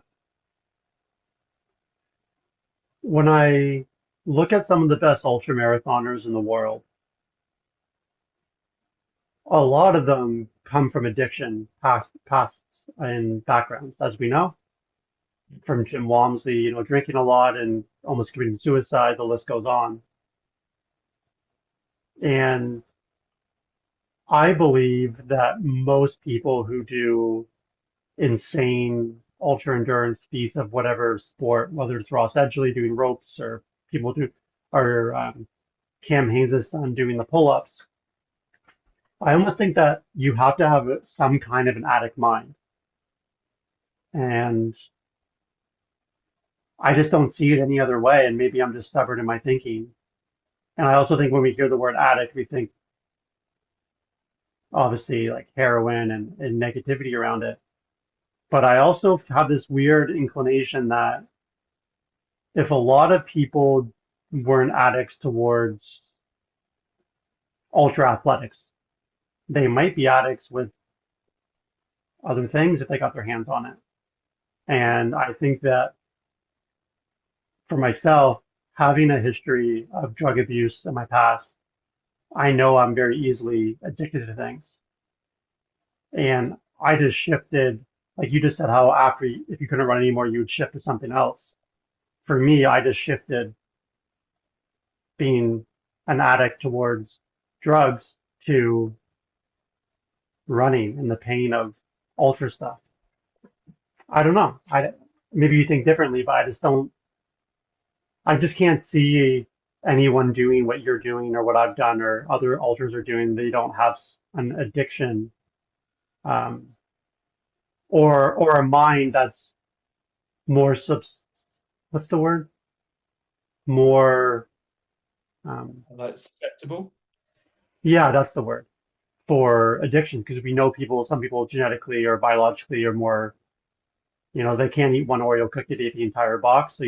When I look at some of the best ultra marathoners in the world, a lot of them come from addiction pasts and backgrounds, as we know, from Jim Walmsley, drinking a lot and almost committing suicide, the list goes on. And I believe that most people who do insane ultra endurance feats of whatever sport, whether it's Ross Edgley doing ropes or people do, or Cam Hayes' son doing the pull-ups, I almost think that you have to have some kind of an addict mind. And I just don't see it any other way. And maybe I'm just stubborn in my thinking. And I also think when we hear the word addict, we think obviously like heroin and negativity around it. But I also have this weird inclination that if a lot of people weren't addicts towards ultra athletics, they might be addicts with other things if they got their hands on it. And I think that for myself, having a history of drug abuse in my past, I know I'm very easily addicted to things. And I just shifted, like you just said, how after, if you couldn't run anymore, you would shift to something else. For me, I just shifted being an addict towards drugs to running and the pain of ultra stuff. I don't know. Maybe you think differently, but I just don't. I just can't see anyone doing what you're doing or what I've done or other ultras are doing. They don't have an addiction um, or a mind that's more what's the word? More, um, Like susceptible. yeah, that's the word for addiction because we know some people genetically or biologically are more, they can't eat one Oreo cookie to eat the entire box. So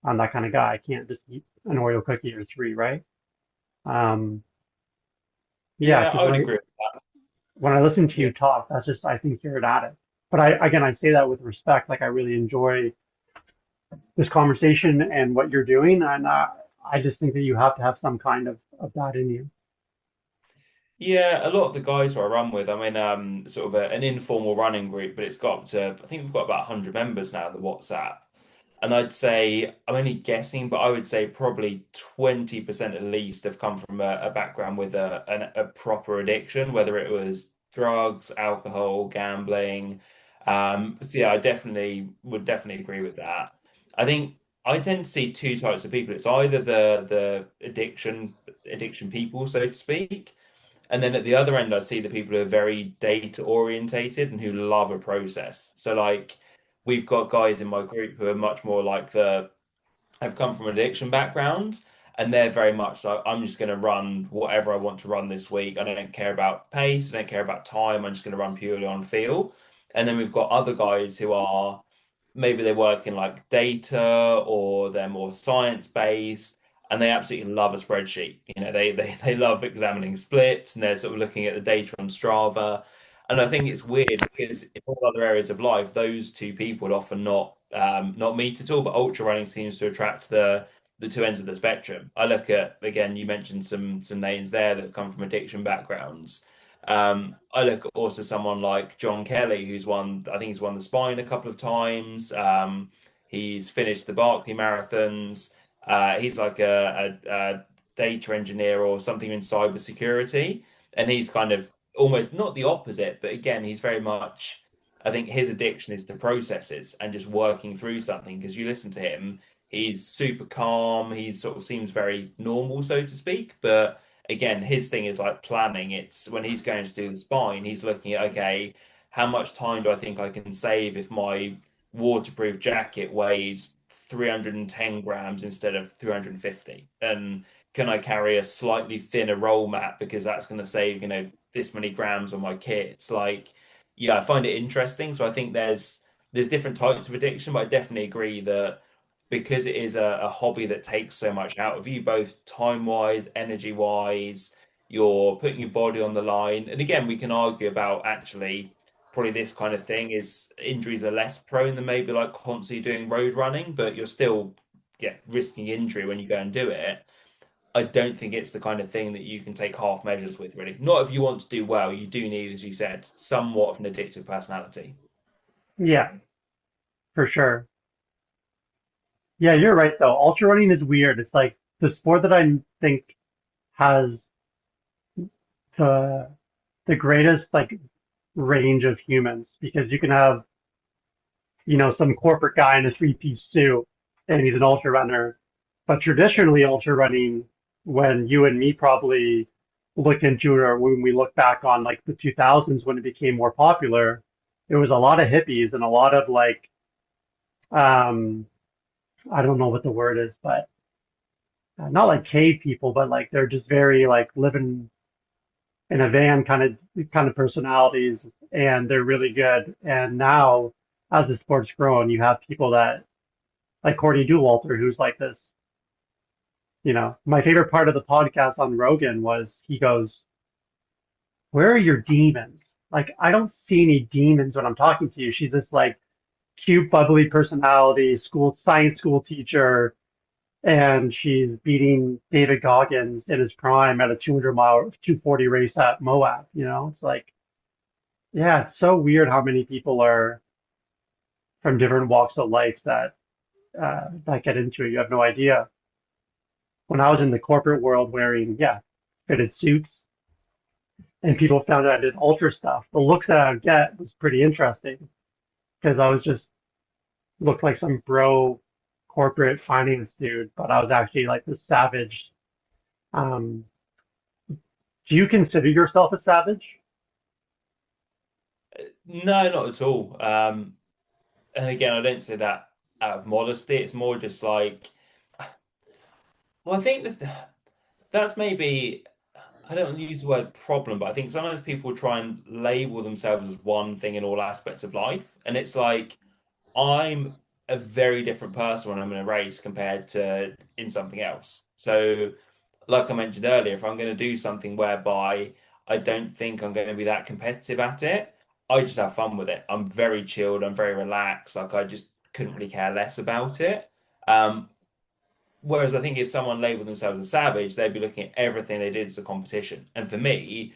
I'm that kind of guy. I can't just eat an Oreo cookie or three, right? Um, yeah, Yeah, because I would agree. when I listen to Yeah. you talk, that's just, I think you're an addict. But again, I say that with respect. Like I really enjoy this conversation and what you're doing, and I just think that you have to have some kind of that in you. Yeah, a lot of the guys who I run with, I'm in sort of an informal running group, but it's got up to, I think we've got about 100 members now in the WhatsApp. And I'd say, I'm only guessing, but I would say probably 20% at least have come from a background with a proper addiction, whether it was drugs, alcohol, gambling. So yeah, I definitely agree with that. I think I tend to see two types of people. It's either the addiction people, so to speak, and then at the other end, I see the people who are very data orientated and who love a process. So like we've got guys in my group who are much more like have come from an addiction background and they're very much like I'm just going to run whatever I want to run this week. I don't care about pace, I don't care about time. I'm just going to run purely on feel. And then we've got other guys who are maybe they work in like data or they're more science based and they absolutely love a spreadsheet. They love examining splits and they're sort of looking at the data on Strava. And I think it's weird because in all other areas of life, those two people would often not meet at all. But ultra running seems to attract the two ends of the spectrum. I look at again, you mentioned some names there that come from addiction backgrounds. I look at also someone like John Kelly, I think he's won the Spine a couple of times. He's finished the Barkley marathons. He's like a data engineer or something in cybersecurity, and he's kind of almost not the opposite, but again, he's very much. I think his addiction is to processes and just working through something. Because you listen to him, he's super calm. He sort of seems very normal, so to speak, but again, his thing is like planning. It's when he's going to do the spine, he's looking at, okay, how much time do I think I can save if my waterproof jacket weighs 310 grams instead of 350? And can I carry a slightly thinner roll mat because that's going to save, this many grams on my kit? It's like, yeah, I find it interesting. So I think there's different types of addiction, but I definitely agree that because it is a hobby that takes so much out of you, both time wise, energy wise, you're putting your body on the line. And again, we can argue about actually probably this kind of thing is injuries are less prone than maybe like constantly doing road running, but you're still risking injury when you go and do it. I don't think it's the kind of thing that you can take half measures with, really. Not if you want to do well. You do need, as you said, somewhat of an addictive personality. Yeah, for sure. Yeah, you're right though. Ultra running is weird. It's like the sport that I think has the the greatest like range of humans because you can have, some corporate guy in a three-piece suit and he's an ultra runner. But traditionally ultra running, when you and me probably looked into it or when we look back on like the 2000s when it became more popular, it was a lot of hippies and a lot of like um I don't know what the word is, but not like cave people, but like they're just very like living in a van kind of personalities, and they're really good. And now, as the sport's grown, you have people that like Courtney Dauwalter, who's like this. My favorite part of the podcast on Rogan was he goes, "Where are your demons? Like, I don't see any demons when I'm talking to you." She's this like cute, bubbly personality, science school teacher, and she's beating David Goggins in his prime at a 200-mile, 240 race at Moab. It's like, yeah, it's so weird how many people are from different walks of life that get into it. You have no idea. When I was in the corporate world wearing, yeah, fitted suits, and people found out I did ultra stuff, the looks that I would get was pretty interesting because I was just looked like some bro corporate finance dude, but I was actually like this savage. Um, do you consider yourself a savage? No, not at all. And again, I don't say that out of modesty. It's more just like, well, I think that that's maybe, I don't want to use the word problem, but I think sometimes people try and label themselves as one thing in all aspects of life. And it's like, I'm a very different person when I'm in a race compared to in something else. So, like I mentioned earlier, if I'm going to do something whereby I don't think I'm going to be that competitive at it, I just have fun with it. I'm very chilled, I'm very relaxed. Like I just couldn't really care less about it. Um, Whereas I think if someone labeled themselves a savage, they'd be looking at everything they did as a competition. And for me,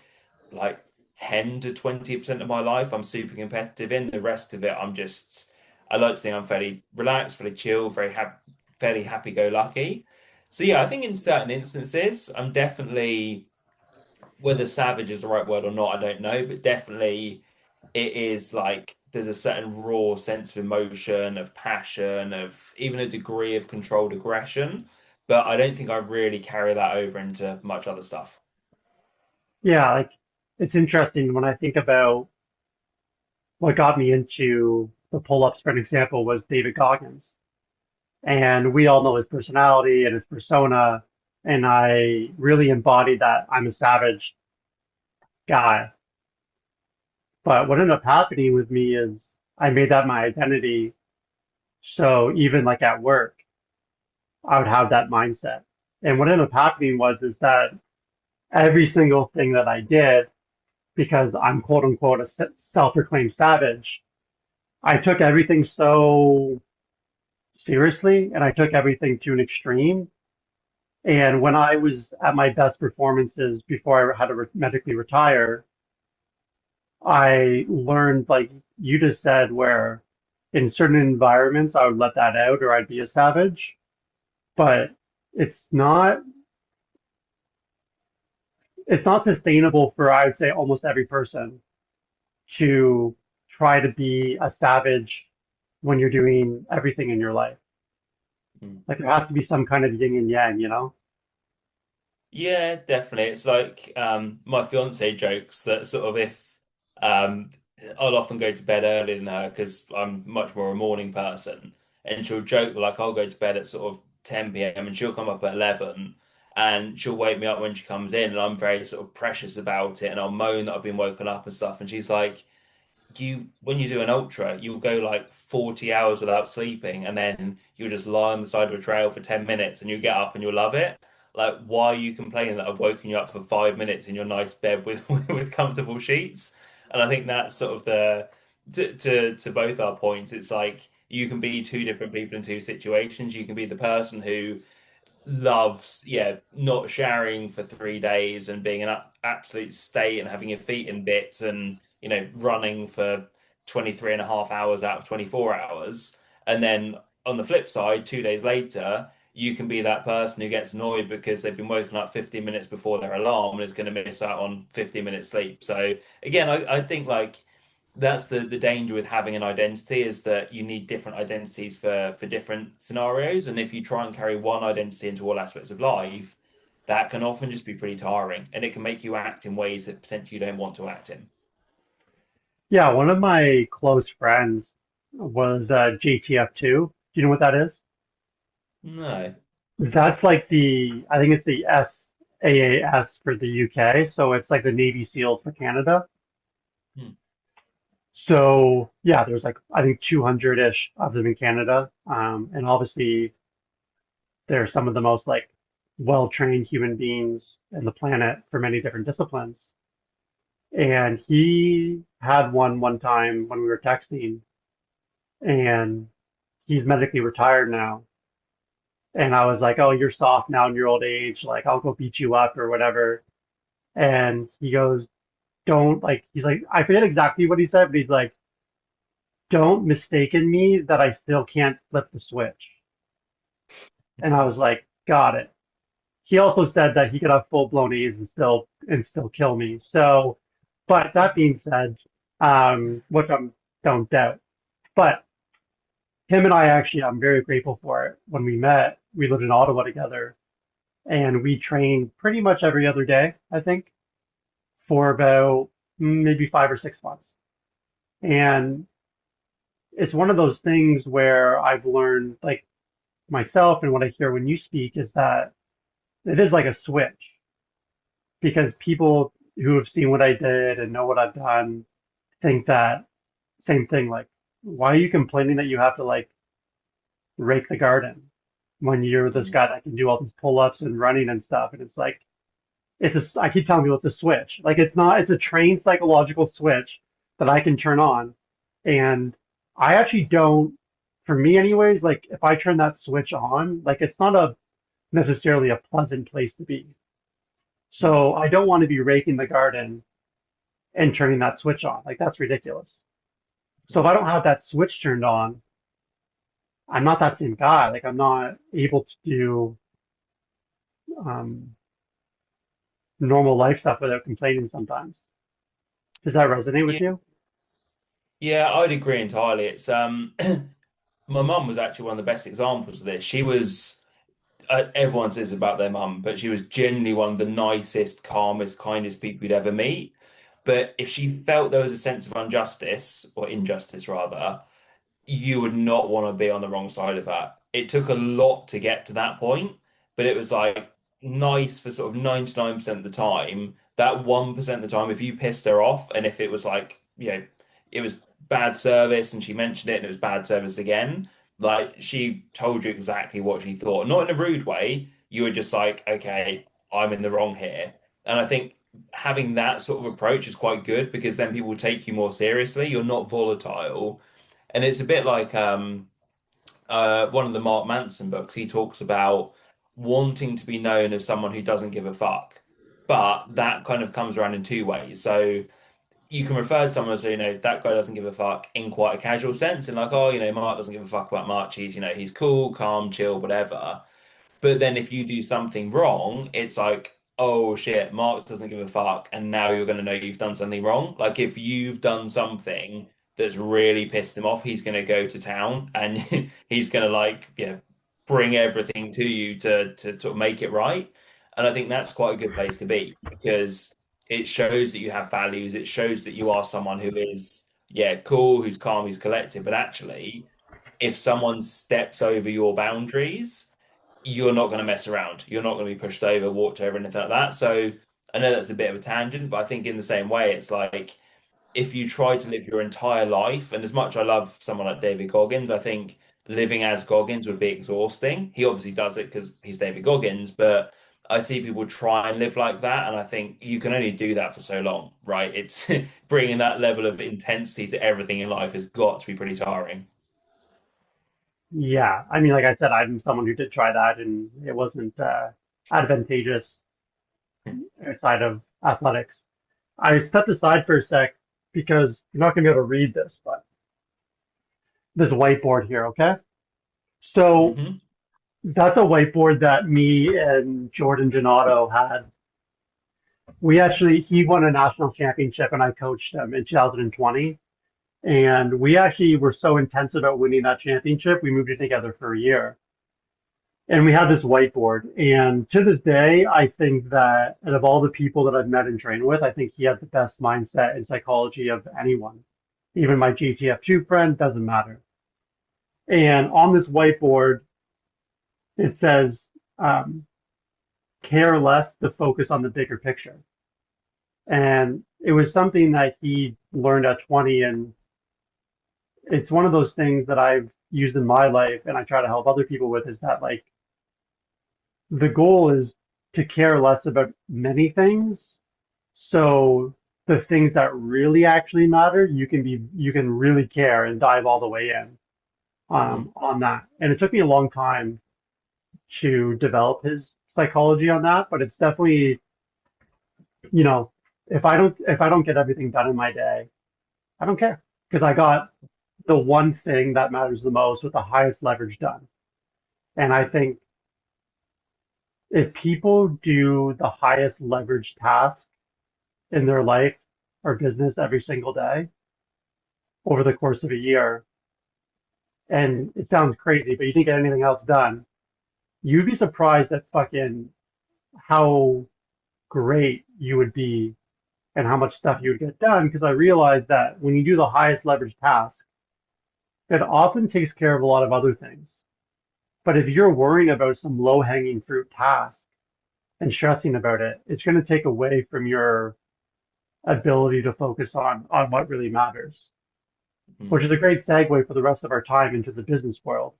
like 10 to 20% of my life, I'm super competitive in. The rest of it, I like to think I'm fairly relaxed, fairly chill, fairly happy-go-lucky. So yeah, I think in certain instances, I'm definitely, whether savage is the right word or not, I don't know, but definitely it is like there's a certain raw sense of emotion, of passion, of even a degree of controlled aggression. But I don't think I really carry that over into much other stuff. Yeah, like it's interesting when I think about what got me into the pull-ups, for an example, was David Goggins. And we all know his personality and his persona. And I really embodied that I'm a savage guy. But what ended up happening with me is I made that my identity. So even like at work, I would have that mindset. And what ended up happening was is that every single thing that I did, because I'm quote unquote a self-proclaimed savage, I took everything so seriously and I took everything to an extreme. And when I was at my best performances before I had to medically retire, I learned, like you just said, where in certain environments I would let that out or I'd be a savage, but it's not it's not sustainable for, I would say, almost every person to try to be a savage when you're doing everything in your life. Mm. Like there has to be some kind of yin and yang, you know? Yeah, definitely. It's like my fiance jokes that sort of if um I'll often go to bed earlier than her because I'm much more a morning person, and she'll joke that like I'll go to bed at sort of 10 p.m. and she'll come up at 11 and she'll wake me up when she comes in and I'm very sort of precious about it and I'll moan that I've been woken up and stuff and she's like, you when you do an ultra, you'll go like 40 hours without sleeping, and then you'll just lie on the side of a trail for 10 minutes and you get up and you'll love it. Like, why are you complaining that I've woken you up for 5 minutes in your nice bed with with comfortable sheets? And I think that's sort of the to both our points, it's like you can be two different people in two situations. You can be the person who loves, yeah, not showering for 3 days and being an absolute state and having your feet in bits and, running for 23 and a half hours out of 24 hours. And then on the flip side, 2 days later, you can be that person who gets annoyed because they've been woken up 15 minutes before their alarm and is going to miss out on 15 minutes sleep. So again, I think like that's the danger with having an identity is that you need different identities for different scenarios. And if you try and carry one identity into all aspects of life, that can often just be pretty tiring and it can make you act in ways that potentially you don't want to act in. Yeah, one of my close friends was JTF2. Do you know what that is? No. That's like I think it's the SAAS for the UK. So it's like the Navy SEALs for Canada. Hmm. So yeah, there's like, I think 200-ish of them in Canada. And obviously they're some of the most like well-trained human beings in the planet for many different disciplines. And he had one time when we were texting, and he's medically retired now. And I was like, "Oh, you're soft now in your old age. Like, I'll go beat you up or whatever." And he goes, "Don't like." He's like, I forget exactly what he said, but he's like, "Don't mistaken me that I still can't flip the switch." And I was like, "Got it." He also said that he could have full-blown A's and still kill me. So, but that being said, which I don't doubt. But him and I actually, I'm very grateful for it. When we met, we lived in Ottawa together, and we trained pretty much every other day, I think, for about maybe 5 or 6 months. And it's one of those things where I've learned, like myself, and what I hear when you speak is that it is like a switch because people who have seen what I did and know what I've done think that same thing. Like, why are you complaining that you have to like rake the garden when you're this Mm. guy that can do all these pull-ups and running and stuff? And it's like, I keep telling people it's a switch. Like, it's not, it's a trained psychological switch that I can turn on. And I actually don't, for me anyways, like if I turn that switch on, like it's not a necessarily a pleasant place to be. So I don't want to be raking the garden and turning that switch on. Like that's ridiculous. So if I don't have that switch turned on, I'm not that same guy. Like I'm not able to do um, normal life stuff without complaining sometimes. Does that resonate with Yeah, you? yeah, I'd agree entirely. It's my mum was actually one of the best examples of this. She was everyone says about their mum, but she was genuinely one of the nicest, calmest, kindest people you'd ever meet. But if she felt there was a sense of injustice, or injustice rather, you would not want to be on the wrong side of that. It took a lot to get to that point, but it was like nice for sort of 99% of the time. That 1% of the time, if you pissed her off and if it was like, it was bad service and she mentioned it and it was bad service again, like she told you exactly what she thought. Not in a rude way. You were just like, okay, I'm in the wrong here. And I think having that sort of approach is quite good because then people take you more seriously. You're not volatile and it's a bit like one of the Mark Manson books. He talks about wanting to be known as someone who doesn't give a fuck. But that kind of comes around in two ways. So you can refer to someone as, that guy doesn't give a fuck in quite a casual sense, and like, oh, Mark doesn't give a fuck about much. He's cool, calm, chill, whatever. But then if you do something wrong, it's like, oh shit, Mark doesn't give a fuck, and now you're going to know you've done something wrong. Like if you've done something that's really pissed him off, he's going to go to town and he's going to like, bring everything to you to sort of make it right. And I think that's quite a good place to be because it shows that you have values. It shows that you are someone who is, cool, who's calm, who's collected. But actually, if someone steps over your boundaries, you're not going to mess around. You're not going to be pushed over, walked over, anything like that. So I know that's a bit of a tangent, but I think in the same way, it's like if you try to live your entire life, and as much I love someone like David Goggins, I think living as Goggins would be exhausting. He obviously does it because he's David Goggins, but I see people try and live like that, and I think you can only do that for so long, right? It's bringing that level of intensity to everything in life has got to be pretty tiring. Yeah. I mean, like I said, I'm someone who did try that and it wasn't advantageous outside of athletics. I stepped aside for a sec because you're not going to be able to read this, but this whiteboard here, okay? So Hmm. that's a whiteboard that me and Jordan Donato had. He won a national championship and I coached him in 2020. And we actually were so intense about winning that championship, we moved it together for a year. And we had this whiteboard. And to this day, I think that out of all the people that I've met and trained with, I think he had the best mindset and psychology of anyone. Even my GTF2 friend, doesn't matter. And on this whiteboard, it says, um, care less to focus on the bigger picture. And it was something that he learned at 20. And it's one of those things that I've used in my life and I try to help other people with is that like the goal is to care less about many things. So the things that really actually matter, you can really care and dive all the way in on that. And it took me a long time to develop his psychology on that, but it's definitely, you know, if I don't get everything done in my day, I don't care because I got the one thing that matters the most with the highest leverage done. And I think if people do the highest leverage task in their life or business every single day over the course of a year, and it sounds crazy, but you didn't get anything else done, you'd be surprised at fucking how great you would be and how much stuff you would get done because I realized that when you do the highest leverage task, it often takes care of a lot of other things. But if you're worrying about some low hanging fruit task and stressing about it, it's going to take away from your ability to focus on what really matters, which Mm. is a great segue for the rest of our time into the business world.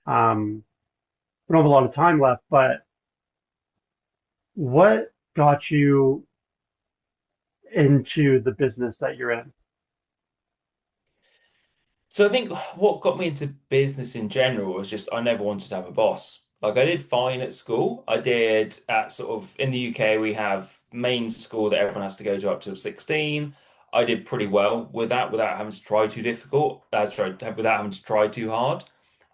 We don't have a lot of time left, but what got you into the business that you're in? So I think what got me into business in general was just I never wanted to have a boss. Like I did fine at school. I did at sort of in the UK we have main school that everyone has to go to up to 16. I did pretty well with that without having to try too difficult. Without having to try too hard.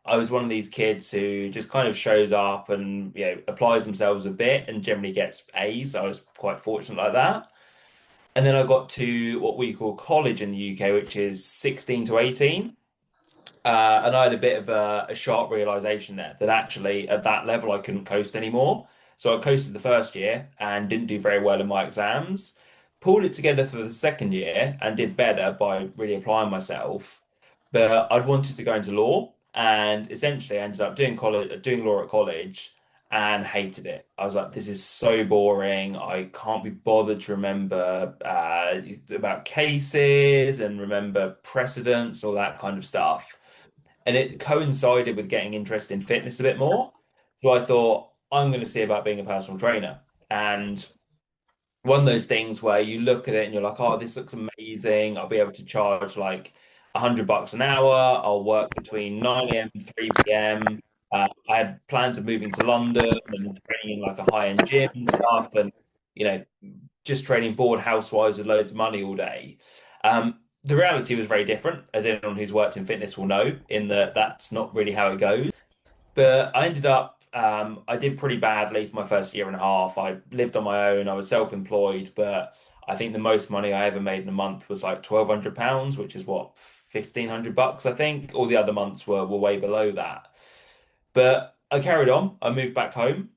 I was one of these kids who just kind of shows up and applies themselves a bit and generally gets A's. I was quite fortunate like that. And then I got to what we call college in the UK, which is 16 to 18. And I had a bit of a sharp realization there that actually at that level I couldn't coast anymore. So I coasted the first year and didn't do very well in my exams. Pulled it together for the second year and did better by really applying myself. But I'd wanted to go into law and essentially I ended up doing law at college and hated it. I was like, this is so boring. I can't be bothered to remember about cases and remember precedents, all that kind of stuff. And it coincided with getting interested in fitness a bit more. So I thought, I'm going to see about being a personal trainer. And one of those things where you look at it and you're like, oh, this looks amazing. I'll be able to charge like $100 an hour. I'll work between 9 a.m. and 3 p.m. I had plans of moving to London and training in like a high-end gym and stuff, and you know, just training bored housewives with loads of money all day. The reality was very different, as anyone who's worked in fitness will know, in that that's not really how it goes. But I ended up, I did pretty badly for my first year and a half. I lived on my own, I was self-employed, but I think the most money I ever made in a month was like £1,200, which is what, $1,500, I think. All the other months were way below that. But I carried on. I moved back home,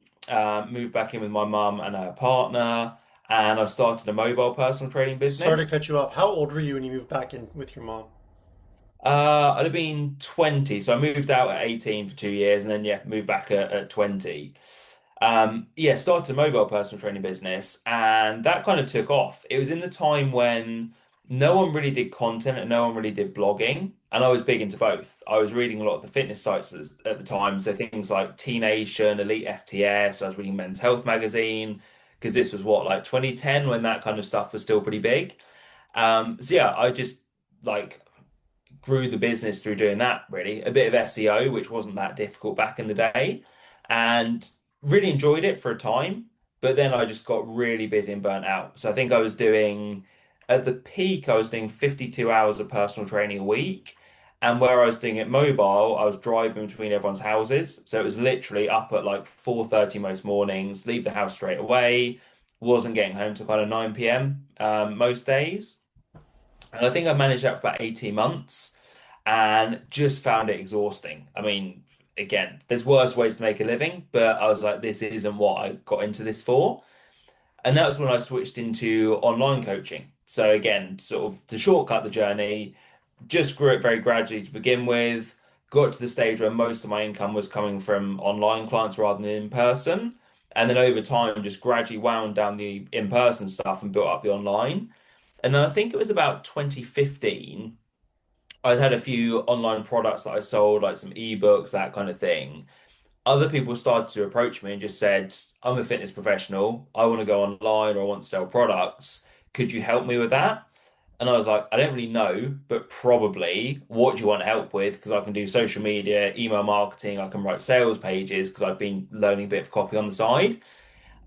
moved back in with my mum and her partner, and I started a mobile personal training Sorry to business. cut you off. How old were you when you moved back in with your mom? I'd have been 20, so I moved out at 18 for 2 years, and then yeah, moved back at 20. Yeah, started a mobile personal training business, and that kind of took off. It was in the time when no one really did content and no one really did blogging, and I was big into both. I was reading a lot of the fitness sites at the time, so things like T Nation, Elite FTS. I was reading Men's Health magazine because this was what like 2010 when that kind of stuff was still pretty big. So yeah, I just like grew the business through doing that, really. A bit of SEO, which wasn't that difficult back in the day, and really enjoyed it for a time. But then I just got really busy and burnt out. So I think I was doing, at the peak, I was doing 52 hours of personal training a week. And where I was doing it mobile, I was driving between everyone's houses. So it was literally up at like 4:30 most mornings, leave the house straight away, wasn't getting home till kind of 9 p.m. Most days. And I think I managed that for about 18 months and just found it exhausting. I mean, again, there's worse ways to make a living, but I was like, this isn't what I got into this for. And that was when I switched into online coaching. So again, sort of to shortcut the journey, just grew it very gradually to begin with, got to the stage where most of my income was coming from online clients rather than in person. And then over time, just gradually wound down the in-person stuff and built up the online. And then I think it was about 2015 I had a few online products that I sold, like some ebooks, that kind of thing. Other people started to approach me and just said, I'm a fitness professional. I want to go online or I want to sell products. Could you help me with that? And I was like, I don't really know, but probably what do you want help with? Because I can do social media, email marketing, I can write sales pages because I've been learning a bit of copy on the side.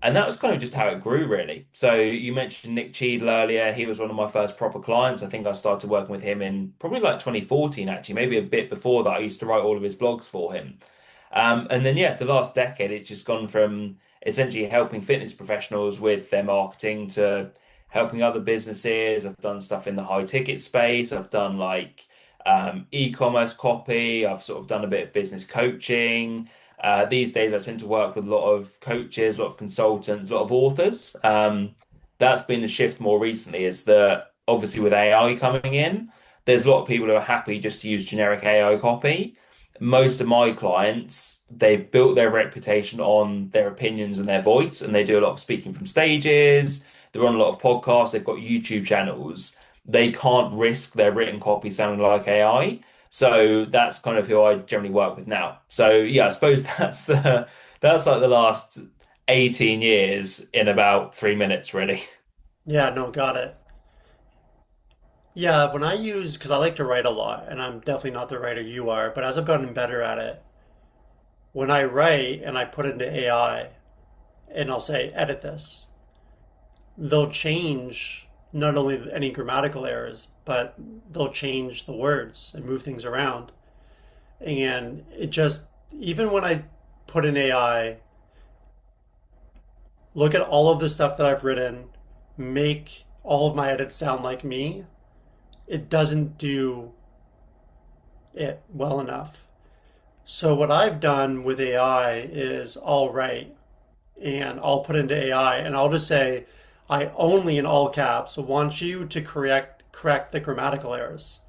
And that was kind of just how it grew, really. So you mentioned Nick Cheadle earlier. He was one of my first proper clients. I think I started working with him in probably like 2014, actually, maybe a bit before that. I used to write all of his blogs for him. And then, yeah, the last decade, it's just gone from essentially helping fitness professionals with their marketing to helping other businesses. I've done stuff in the high ticket space. I've done like e-commerce copy. I've sort of done a bit of business coaching. These days, I tend to work with a lot of coaches, a lot of consultants, a lot of authors. that's been the shift more recently, is that obviously with AI coming in, there's a lot of people who are happy just to use generic AI copy. Most of my clients, they've built their reputation on their opinions and their voice, and they do a lot of speaking from stages. They're on a lot of podcasts, they've got YouTube channels. They can't risk their written copy sounding like AI. So that's kind of who I generally work with now. So yeah, I suppose that's like the last 18 years in about 3 minutes, really. Yeah, no, got it. Yeah, when I use, because I like to write a lot, and I'm definitely not the writer you are, but as I've gotten better at it, when I write and I put it into AI and I'll say, edit this, they'll change not only any grammatical errors, but they'll change the words and move things around. And it just, even when I put in AI, look at all of the stuff that I've written, make all of my edits sound like me, it doesn't do it well enough. So what I've done with AI is I'll write and I'll put into AI and I'll just say, I only in all caps want you to correct the grammatical errors.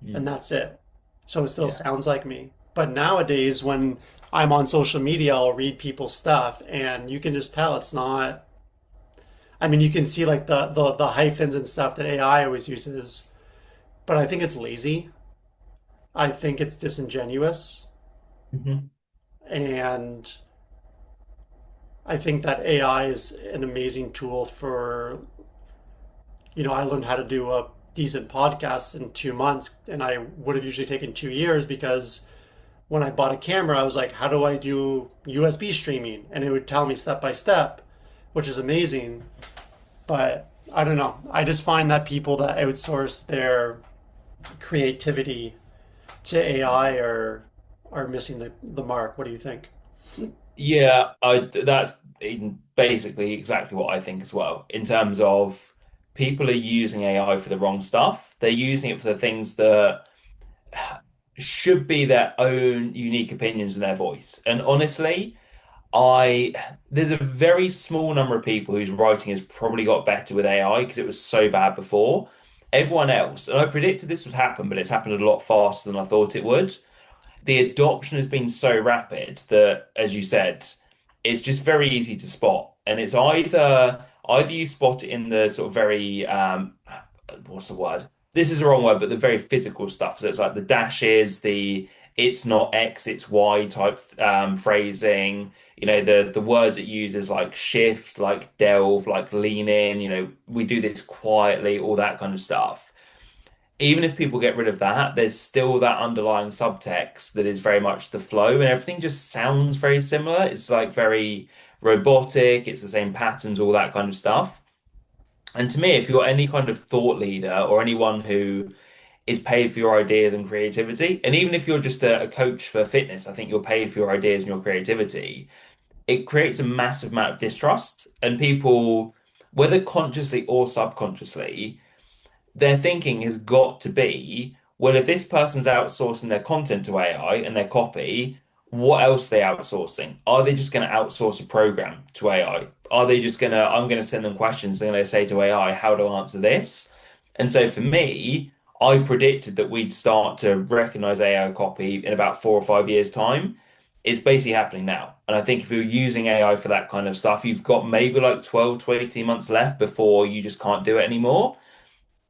And Mm. that's it. So it still Yeah. sounds like me. But nowadays when I'm on social media, I'll read people's stuff and you can just tell it's not, I mean you can see like the hyphens and stuff that AI always uses, but I think it's lazy. I think it's disingenuous. Mhm. And I think that AI is an amazing tool for, I learned how to do a decent podcast in 2 months, and I would have usually taken 2 years because when I bought a camera, I was like, how do I do USB streaming? And it would tell me step by step, which is amazing. But I don't know. I just find that people that outsource their creativity to AI are missing the mark. What do you think? Yeah, that's basically exactly what I think as well. In terms of people are using AI for the wrong stuff. They're using it for the things that should be their own unique opinions and their voice. And honestly, I there's a very small number of people whose writing has probably got better with AI because it was so bad before. Everyone else, and I predicted this would happen, but it's happened a lot faster than I thought it would. The adoption has been so rapid that, as you said, it's just very easy to spot. And it's either you spot it in the sort of very what's the word? This is the wrong word, but the very physical stuff. So it's like the dashes, the it's not X, it's Y type phrasing. The words it uses like shift, like delve, like lean in. We do this quietly, all that kind of stuff. Even if people get rid of that, there's still that underlying subtext that is very much the flow, and everything just sounds very similar. It's like very robotic, it's the same patterns, all that kind of stuff. And to me, if you're any kind of thought leader or anyone who is paid for your ideas and creativity, and even if you're just a coach for fitness, I think you're paid for your ideas and your creativity, it creates a massive amount of distrust. And people, whether consciously or subconsciously, their thinking has got to be, well, if this person's outsourcing their content to AI and their copy, what else are they outsourcing? Are they just going to outsource a program to AI? Are they just going to, I'm going to send them questions, they're going to say to AI, how to answer this? And so for me, I predicted that we'd start to recognize AI copy in about 4 or 5 years' time. It's basically happening now. And I think if you're using AI for that kind of stuff, you've got maybe like 12 to 18 months left before you just can't do it anymore.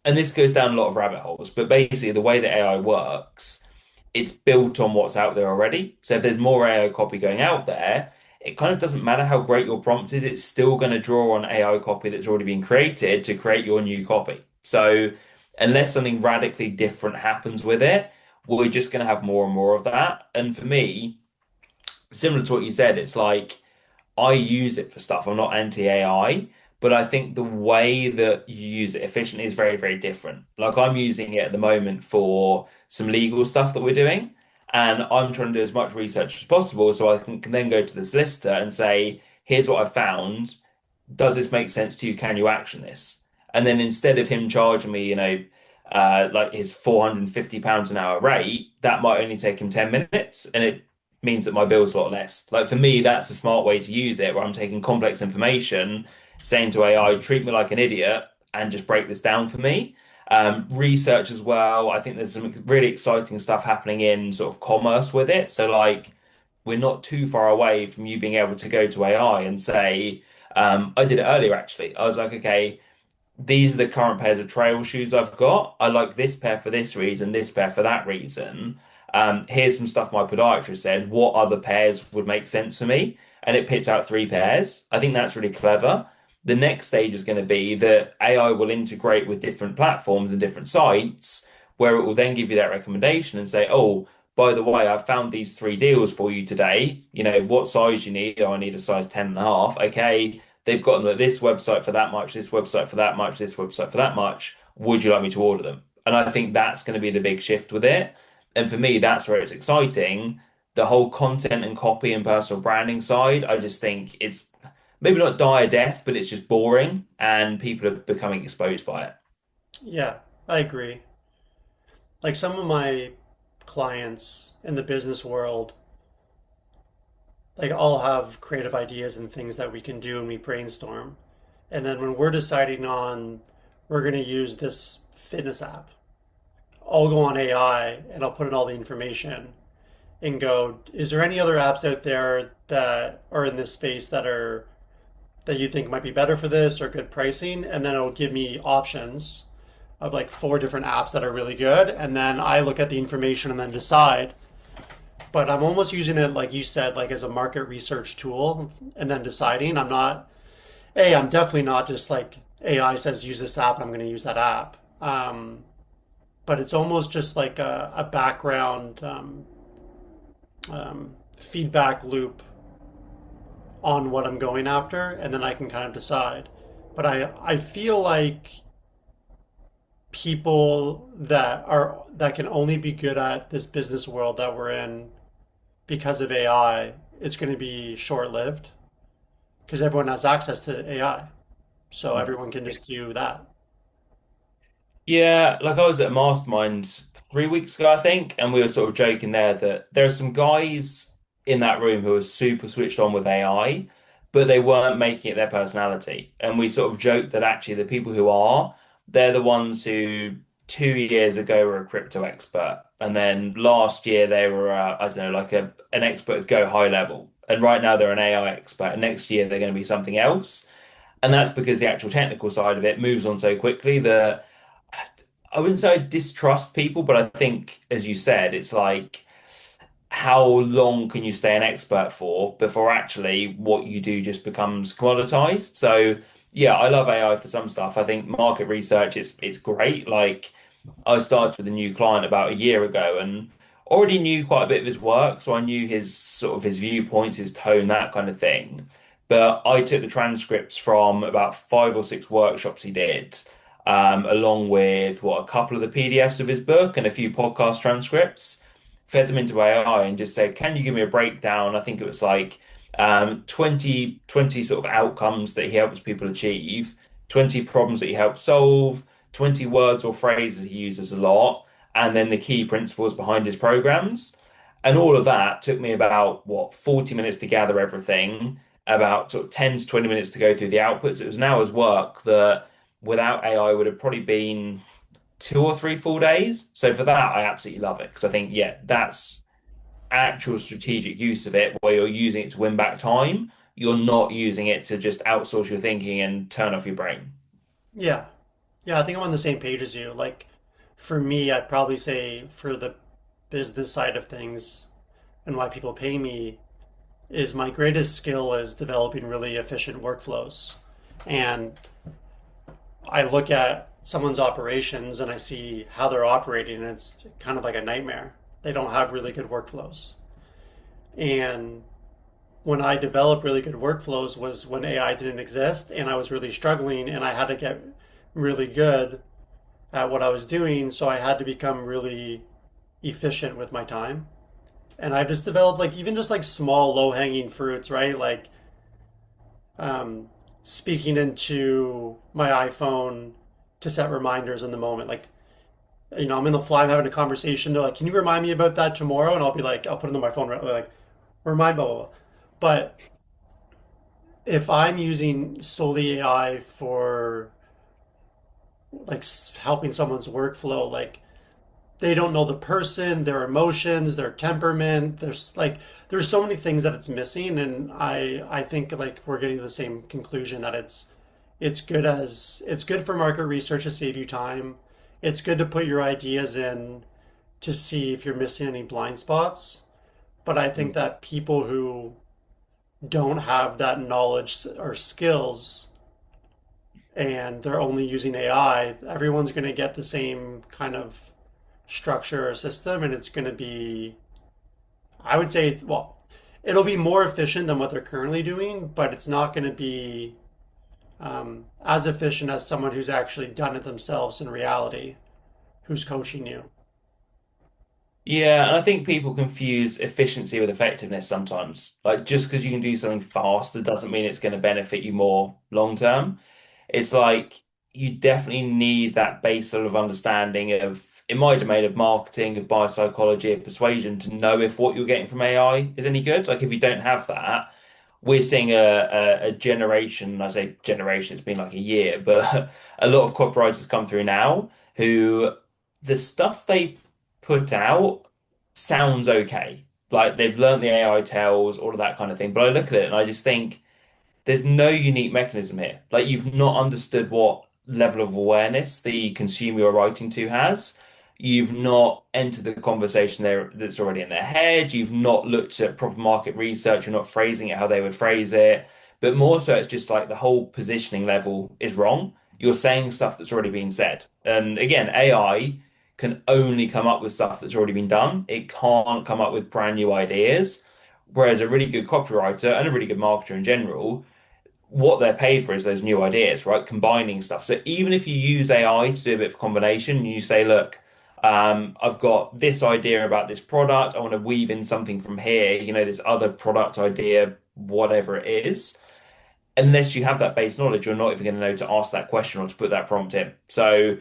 And this goes down a lot of rabbit holes, but basically the way that AI works, it's built on what's out there already. So if there's more AI copy going out there, it kind of doesn't matter how great your prompt is, it's still going to draw on AI copy that's already been created to create your new copy. So unless something radically different happens with it, we're just going to have more and more of that. And for me, similar to what you said, it's like I use it for stuff. I'm not anti-AI, but I think the way that you use it efficiently is very, very different. Like I'm using it at the moment for some legal stuff that we're doing, and I'm trying to do as much research as possible so I can then go to the solicitor and say, here's what I found. Does this make sense to you? Can you action this? And then instead of him charging me, like his £450 an hour rate, that might only take him 10 minutes. And it means that my bill's a lot less. Like for me, that's a smart way to use it where I'm taking complex information saying to AI, treat me like an idiot and just break this down for me. Research as well. I think there's some really exciting stuff happening in sort of commerce with it. So like we're not too far away from you being able to go to AI and say, I did it earlier actually. I was like, okay, these are the current pairs of trail shoes I've got. I like this pair for this reason, this pair for that reason. Here's some stuff my podiatrist said. What other pairs would make sense for me? And it picks out three pairs. I think that's really clever. The next stage is going to be that AI will integrate with different platforms and different sites where it will then give you that recommendation and say, oh, by the way, I found these three deals for you today. You know, what size you need? Oh, I need a size 10 and a half. Okay, they've got them at this website for that much, this website for that much, this website for that much. Would you like me to order them? And I think that's going to be the big shift with it. And for me, that's where it's exciting. The whole content and copy and personal branding side, I just think it's maybe not dire death, but it's just boring and people are becoming exposed by it. Yeah, I agree. Like some of my clients in the business world, like all have creative ideas and things that we can do and we brainstorm. And then when we're deciding on we're going to use this fitness app, I'll go on AI and I'll put in all the information and go, is there any other apps out there that are in this space that you think might be better for this or good pricing? And then it'll give me options of like four different apps that are really good. And then I look at the information and then decide. But I'm almost using it, like you said, like as a market research tool and then deciding. I'm definitely not just like AI says use this app, I'm going to use that app. But it's almost just like a background feedback loop on what I'm going after, and then I can kind of decide. But I feel like people that can only be good at this business world that we're in because of AI, it's going to be short-lived because everyone has access to AI. So everyone can just do that. Yeah, like I was at a mastermind 3 weeks ago, I think, and we were sort of joking there that there are some guys in that room who are super switched on with AI, but they weren't making it their personality. And we sort of joked that actually the people who are, they're the ones who 2 years ago were a crypto expert. And then last year they were, I don't know, like an expert with Go high level. And right now they're an AI expert. And next year they're going to be something else. And that's because the actual technical side of it moves on so quickly that I wouldn't say I distrust people, but I think, as you said, it's like how long can you stay an expert for before actually what you do just becomes commoditized? So yeah, I love AI for some stuff. I think market research it's great. Like I started with a new client about a year ago and already knew quite a bit of his work, so I knew his sort of his viewpoints, his tone, that kind of thing. But I took the transcripts from about 5 or 6 workshops he did, along with a couple of the PDFs of his book and a few podcast transcripts, fed them into AI and just said, can you give me a breakdown? I think it was like 20 sort of outcomes that he helps people achieve, 20 problems that he helps solve, 20 words or phrases he uses a lot, and then the key principles behind his programs. And all of that took me about, 40 minutes to gather everything, about sort of 10 to 20 minutes to go through the outputs. It was an hour's work that without AI would have probably been 2 or 3 full days. So for that, I absolutely love it because I think, yeah, that's actual strategic use of it where you're using it to win back time. You're not using it to just outsource your thinking and turn off your brain. Yeah. Yeah, I think I'm on the same page as you. Like for me, I'd probably say for the business side of things and why people pay me is my greatest skill is developing really efficient workflows. And I look at someone's operations and I see how they're operating, and it's kind of like a nightmare. They don't have really good workflows. And when I developed really good workflows was when AI didn't exist and I was really struggling and I had to get really good at what I was doing. So I had to become really efficient with my time. And I just developed like even just like small low hanging fruits, right? Like speaking into my iPhone to set reminders in the moment. Like, I'm in the fly, I'm having a conversation. They're like, can you remind me about that tomorrow? And I'll be like, I'll put it on my phone, right? Like, remind blah, blah, blah. But if I'm using solely AI for like helping someone's workflow, like they don't know the person, their emotions, their temperament. There's so many things that it's missing, and I think like we're getting to the same conclusion that it's good for market research to save you time. It's good to put your ideas in to see if you're missing any blind spots. But I think that people who don't have that knowledge or skills and they're only using AI, everyone's going to get the same kind of structure or system, and it's going to be, I would say, well, it'll be more efficient than what they're currently doing, but it's not going to be as efficient as someone who's actually done it themselves in reality, who's coaching you. Yeah, and I think people confuse efficiency with effectiveness sometimes. Like just because you can do something faster doesn't mean it's going to benefit you more long term. It's like you definitely need that base sort of understanding of, in my domain of marketing, of biopsychology, of persuasion, to know if what you're getting from AI is any good. Like if you don't have that, we're seeing a generation, I say generation, it's been like a year, but a lot of copywriters come through now who the stuff they put out sounds okay. Like they've learned the AI tells, all of that kind of thing. But I look at it and I just think there's no unique mechanism here. Like you've not understood what level of awareness the consumer you're writing to has. You've not entered the conversation there that's already in their head. You've not looked at proper market research. You're not phrasing it how they would phrase it. But more so, it's just like the whole positioning level is wrong. You're saying stuff that's already been said. And again, AI can only come up with stuff that's already been done. It can't come up with brand new ideas. Whereas a really good copywriter and a really good marketer in general, what they're paid for is those new ideas, right? Combining stuff. So even if you use AI to do a bit of combination, you say, look, I've got this idea about this product. I want to weave in something from here, this other product idea, whatever it is. Unless you have that base knowledge, you're not even going to know to ask that question or to put that prompt in. So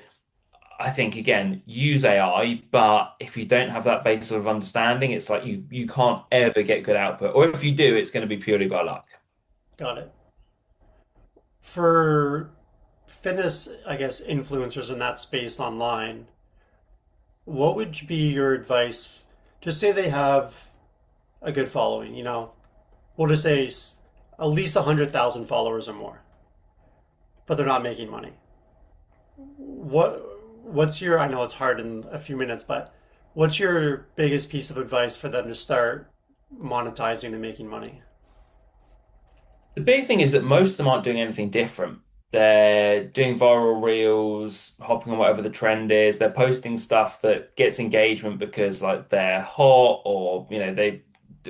I think again, use AI, but if you don't have that base sort of understanding, it's like you can't ever get good output. Or if you do, it's going to be purely by luck. Got it. For fitness, I guess, influencers in that space online, what would be your advice? Just say they have a good following, we'll just say at least 100,000 followers or more, but they're not making money. What's your, I know it's hard in a few minutes, but what's your biggest piece of advice for them to start monetizing and making money? The big thing is that most of them aren't doing anything different. They're doing viral reels, hopping on whatever the trend is. They're posting stuff that gets engagement because like they're hot or they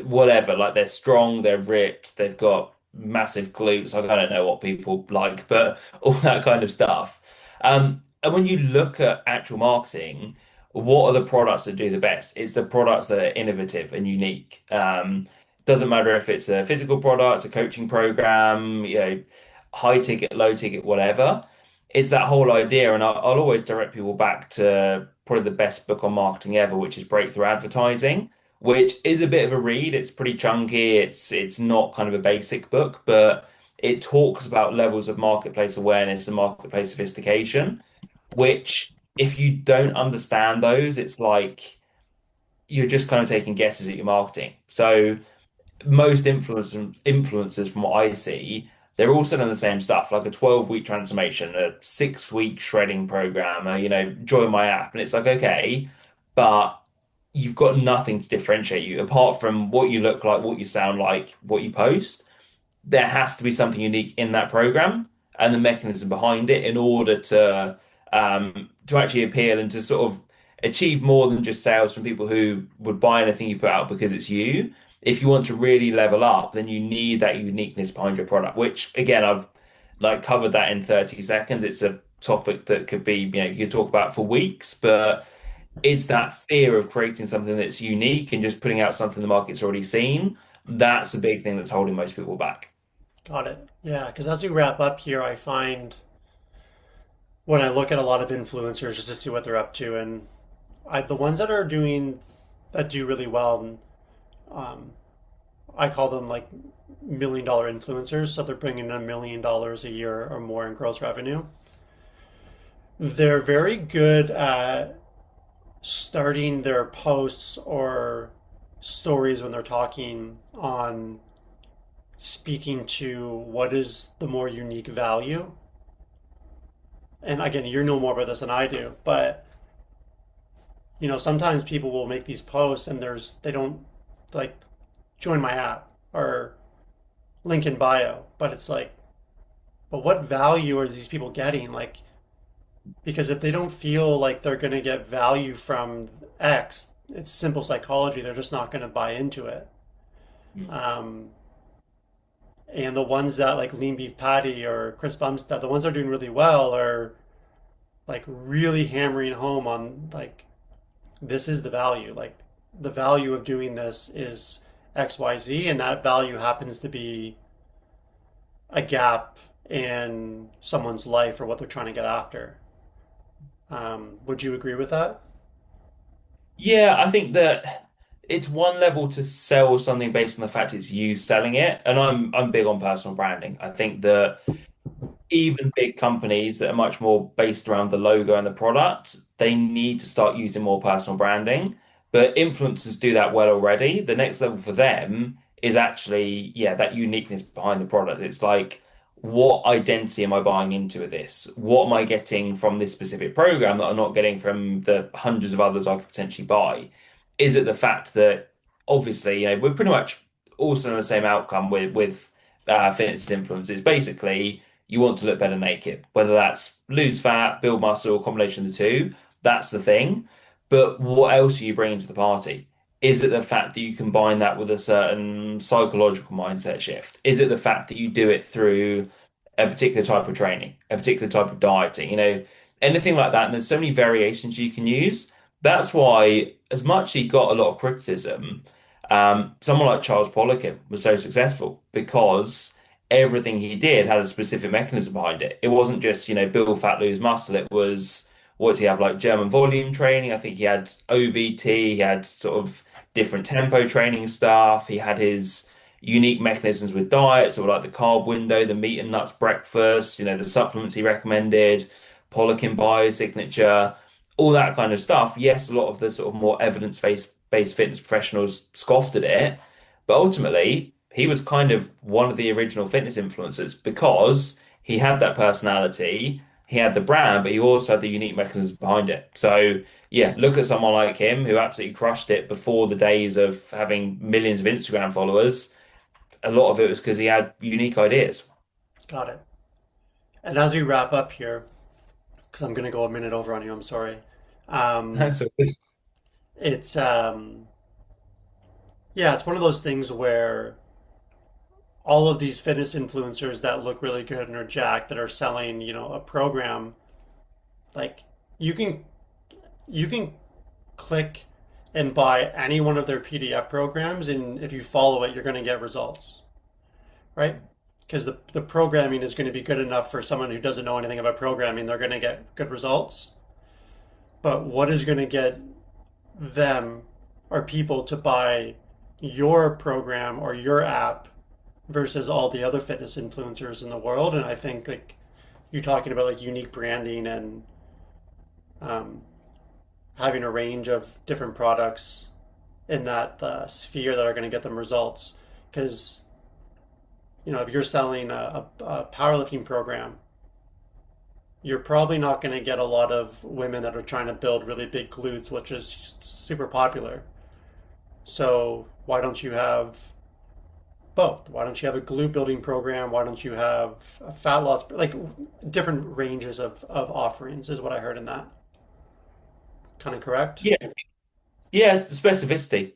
whatever, like they're strong, they're ripped, they've got massive glutes. Like I don't know what people like, but all that kind of stuff. And when you look at actual marketing, what are the products that do the best? It's the products that are innovative and unique. Doesn't matter if it's a physical product, a coaching program, high ticket, low ticket, whatever. It's that whole idea. And I'll always direct people back to probably the best book on marketing ever, which is Breakthrough Advertising, which is a bit of a read. It's pretty chunky. It's not kind of a basic book, but it talks about levels of marketplace awareness and marketplace sophistication, which if you don't understand those, it's like you're just kind of taking guesses at your marketing. So most influencers from what I see, they're all selling the same stuff, like a 12-week transformation, a 6-week shredding program, join my app. And it's like, okay, but you've got nothing to differentiate you apart from what you look like, what you sound like, what you post. There has to be something unique in that program and the mechanism behind it in order to actually appeal and to sort of achieve more than just sales from people who would buy anything you put out because it's you. If you want to really level up, then you need that uniqueness behind your product, which again, I've like covered that in 30 seconds. It's a topic that could be, you could talk about for weeks, but it's that fear of creating something that's unique and just putting out something the market's already seen. That's a big thing that's holding most people back. Got it. Yeah, because as we wrap up here, I find when I look at a lot of influencers just to see what they're up to, and the ones that do really well, um, I call them like $1 million influencers. So they're bringing in $1 million a year or more in gross revenue. They're very good at starting their posts or stories when they're talking on speaking to what is the more unique value. And again, you know more about this than I do, but sometimes people will make these posts and they don't like join my app or link in bio, but it's like, but what value are these people getting? Like, because if they don't feel like they're going to get value from X, it's simple psychology. They're just not going to buy into it. Mm. Um, and the ones that like Lean Beef Patty or Chris Bumstead, the ones that are doing really well are like really hammering home on like this is the value. Like the value of doing this is XYZ, and that value happens to be a gap in someone's life or what they're trying to get after. Would you agree with that? Yeah, I think that it's one level to sell something based on the fact it's you selling it, and I'm big on personal branding. I think that even big companies that are much more based around the logo and the product, they need to start using more personal branding. But influencers do that well already. The next level for them is actually, yeah, that uniqueness behind the product. It's like, what identity am I buying into with this? What am I getting from this specific program that I'm not getting from the hundreds of others I could potentially buy? Is it the fact that obviously, we're pretty much also in the same outcome with fitness influencers. Basically, you want to look better naked, whether that's lose fat, build muscle, or combination of the two. That's the thing. But what else are you bringing to the party? Is it the fact that you combine that with a certain psychological mindset shift? Is it the fact that you do it through a particular type of training, a particular type of dieting, anything like that? And there's so many variations you can use. That's why, as much he got a lot of criticism, someone like Charles Poliquin was so successful because everything he did had a specific mechanism behind it. It wasn't just, build fat, lose muscle. It was, what did he have, like German volume training? I think he had OVT, he had sort of different tempo training stuff. He had his unique mechanisms with diet, so like the carb window, the meat and nuts breakfast, the supplements he recommended, Poliquin biosignature, all that kind of stuff. Yes, a lot of the sort of more evidence-based fitness professionals scoffed at it, but ultimately he was kind of one of the original fitness influencers because he had that personality, he had the brand, but he also had the unique mechanisms behind it. So yeah, look at someone like him who absolutely crushed it before the days of having millions of Instagram followers. A lot of it was because he had unique ideas. Got it. And as we wrap up here, because I'm going to go a minute over on you, I'm sorry. Um, So it's yeah, it's one of those things where all of these fitness influencers that look really good and are jacked that are selling, a program, like you can you can click and buy any one of their PDF programs, and if you follow it, you're going to get results, right? Because the programming is going to be good enough for someone who doesn't know anything about programming, they're going to get good results. But what is going to get them or people to buy your program or your app versus all the other fitness influencers in the world? And I think like you're talking about like unique branding and um, having a range of different products in that sphere that are going to get them results. Because if you're selling a powerlifting program, you're probably not going to get a lot of women that are trying to build really big glutes, which is super popular. So why don't you have both? Why don't you have a glute building program? Why don't you have a fat loss, like different ranges of offerings is what I heard in that. Kind of correct? yeah, yeah, it's specificity.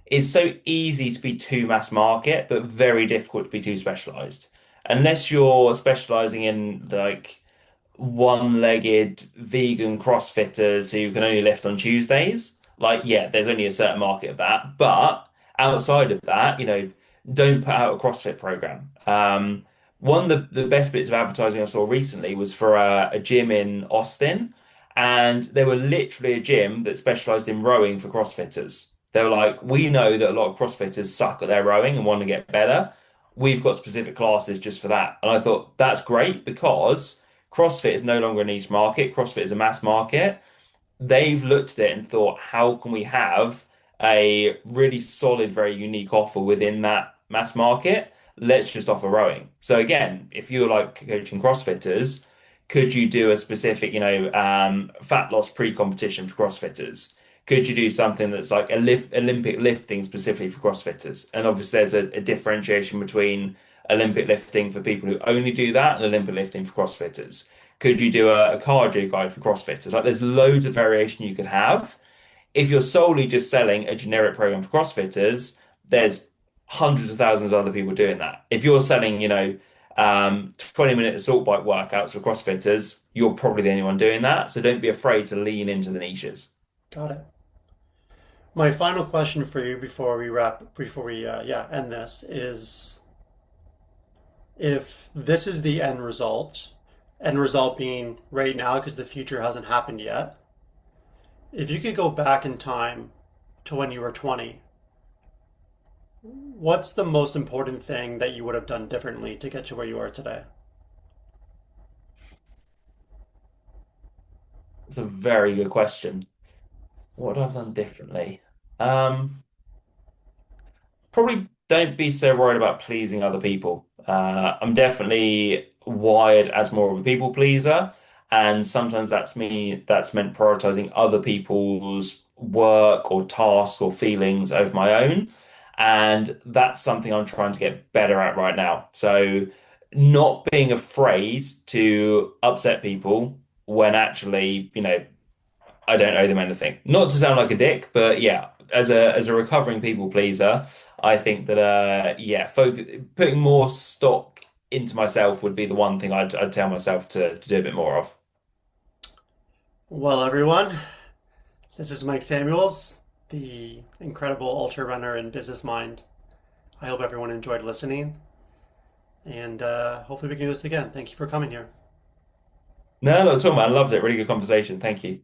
It's so easy to be too mass market, but very difficult to be too specialized. Unless you're specializing in like one-legged vegan CrossFitters who can only lift on Tuesdays, like yeah, there's only a certain market of that. But outside of that, don't put out a CrossFit program. One of the best bits of advertising I saw recently was for a gym in Austin, and they were literally a gym that specialized in rowing for CrossFitters. They were like, we know that a lot of CrossFitters suck at their rowing and want to get better. We've got specific classes just for that. And I thought that's great because CrossFit is no longer a niche market. CrossFit is a mass market. They've looked at it and thought, how can we have a really solid, very unique offer within that mass market? Let's just offer rowing. So again, if you're like coaching CrossFitters, could you do a specific, fat loss pre-competition for CrossFitters? Could you do something that's like Olympic lifting specifically for CrossFitters? And obviously, there's a differentiation between Olympic lifting for people who only do that and Olympic lifting for CrossFitters. Could you do a cardio guide for CrossFitters? Like, there's loads of variation you could have. If you're solely just selling a generic program for CrossFitters, there's hundreds of thousands of other people doing that. If you're selling, 20-minute assault bike workouts for CrossFitters, you're probably the only one doing that. So don't be afraid to lean into the niches. Got it. My final question for you before we end this is, if this is the end result being right now because the future hasn't happened yet, if you could go back in time to when you were 20, what's the most important thing that you would have done differently to get to where you are today? It's a very good question. What have I done differently? Um, Probably don't be so worried about pleasing other people. I'm definitely wired as more of a people pleaser, and sometimes that's meant prioritizing other people's work or tasks or feelings over my own. And that's something I'm trying to get better at right now. So not being afraid to upset people when actually, I don't owe them anything. Not to sound like a dick, but yeah, as a recovering people pleaser, I think that putting more stock into myself would be the one thing I'd tell myself to do a bit more of. Well, everyone, this is Mike Samuels, the incredible ultra runner and business mind. I hope everyone enjoyed listening, and hopefully we can do this again. Thank you for coming here. No, not at all, man. I loved it. Really good conversation. Thank you.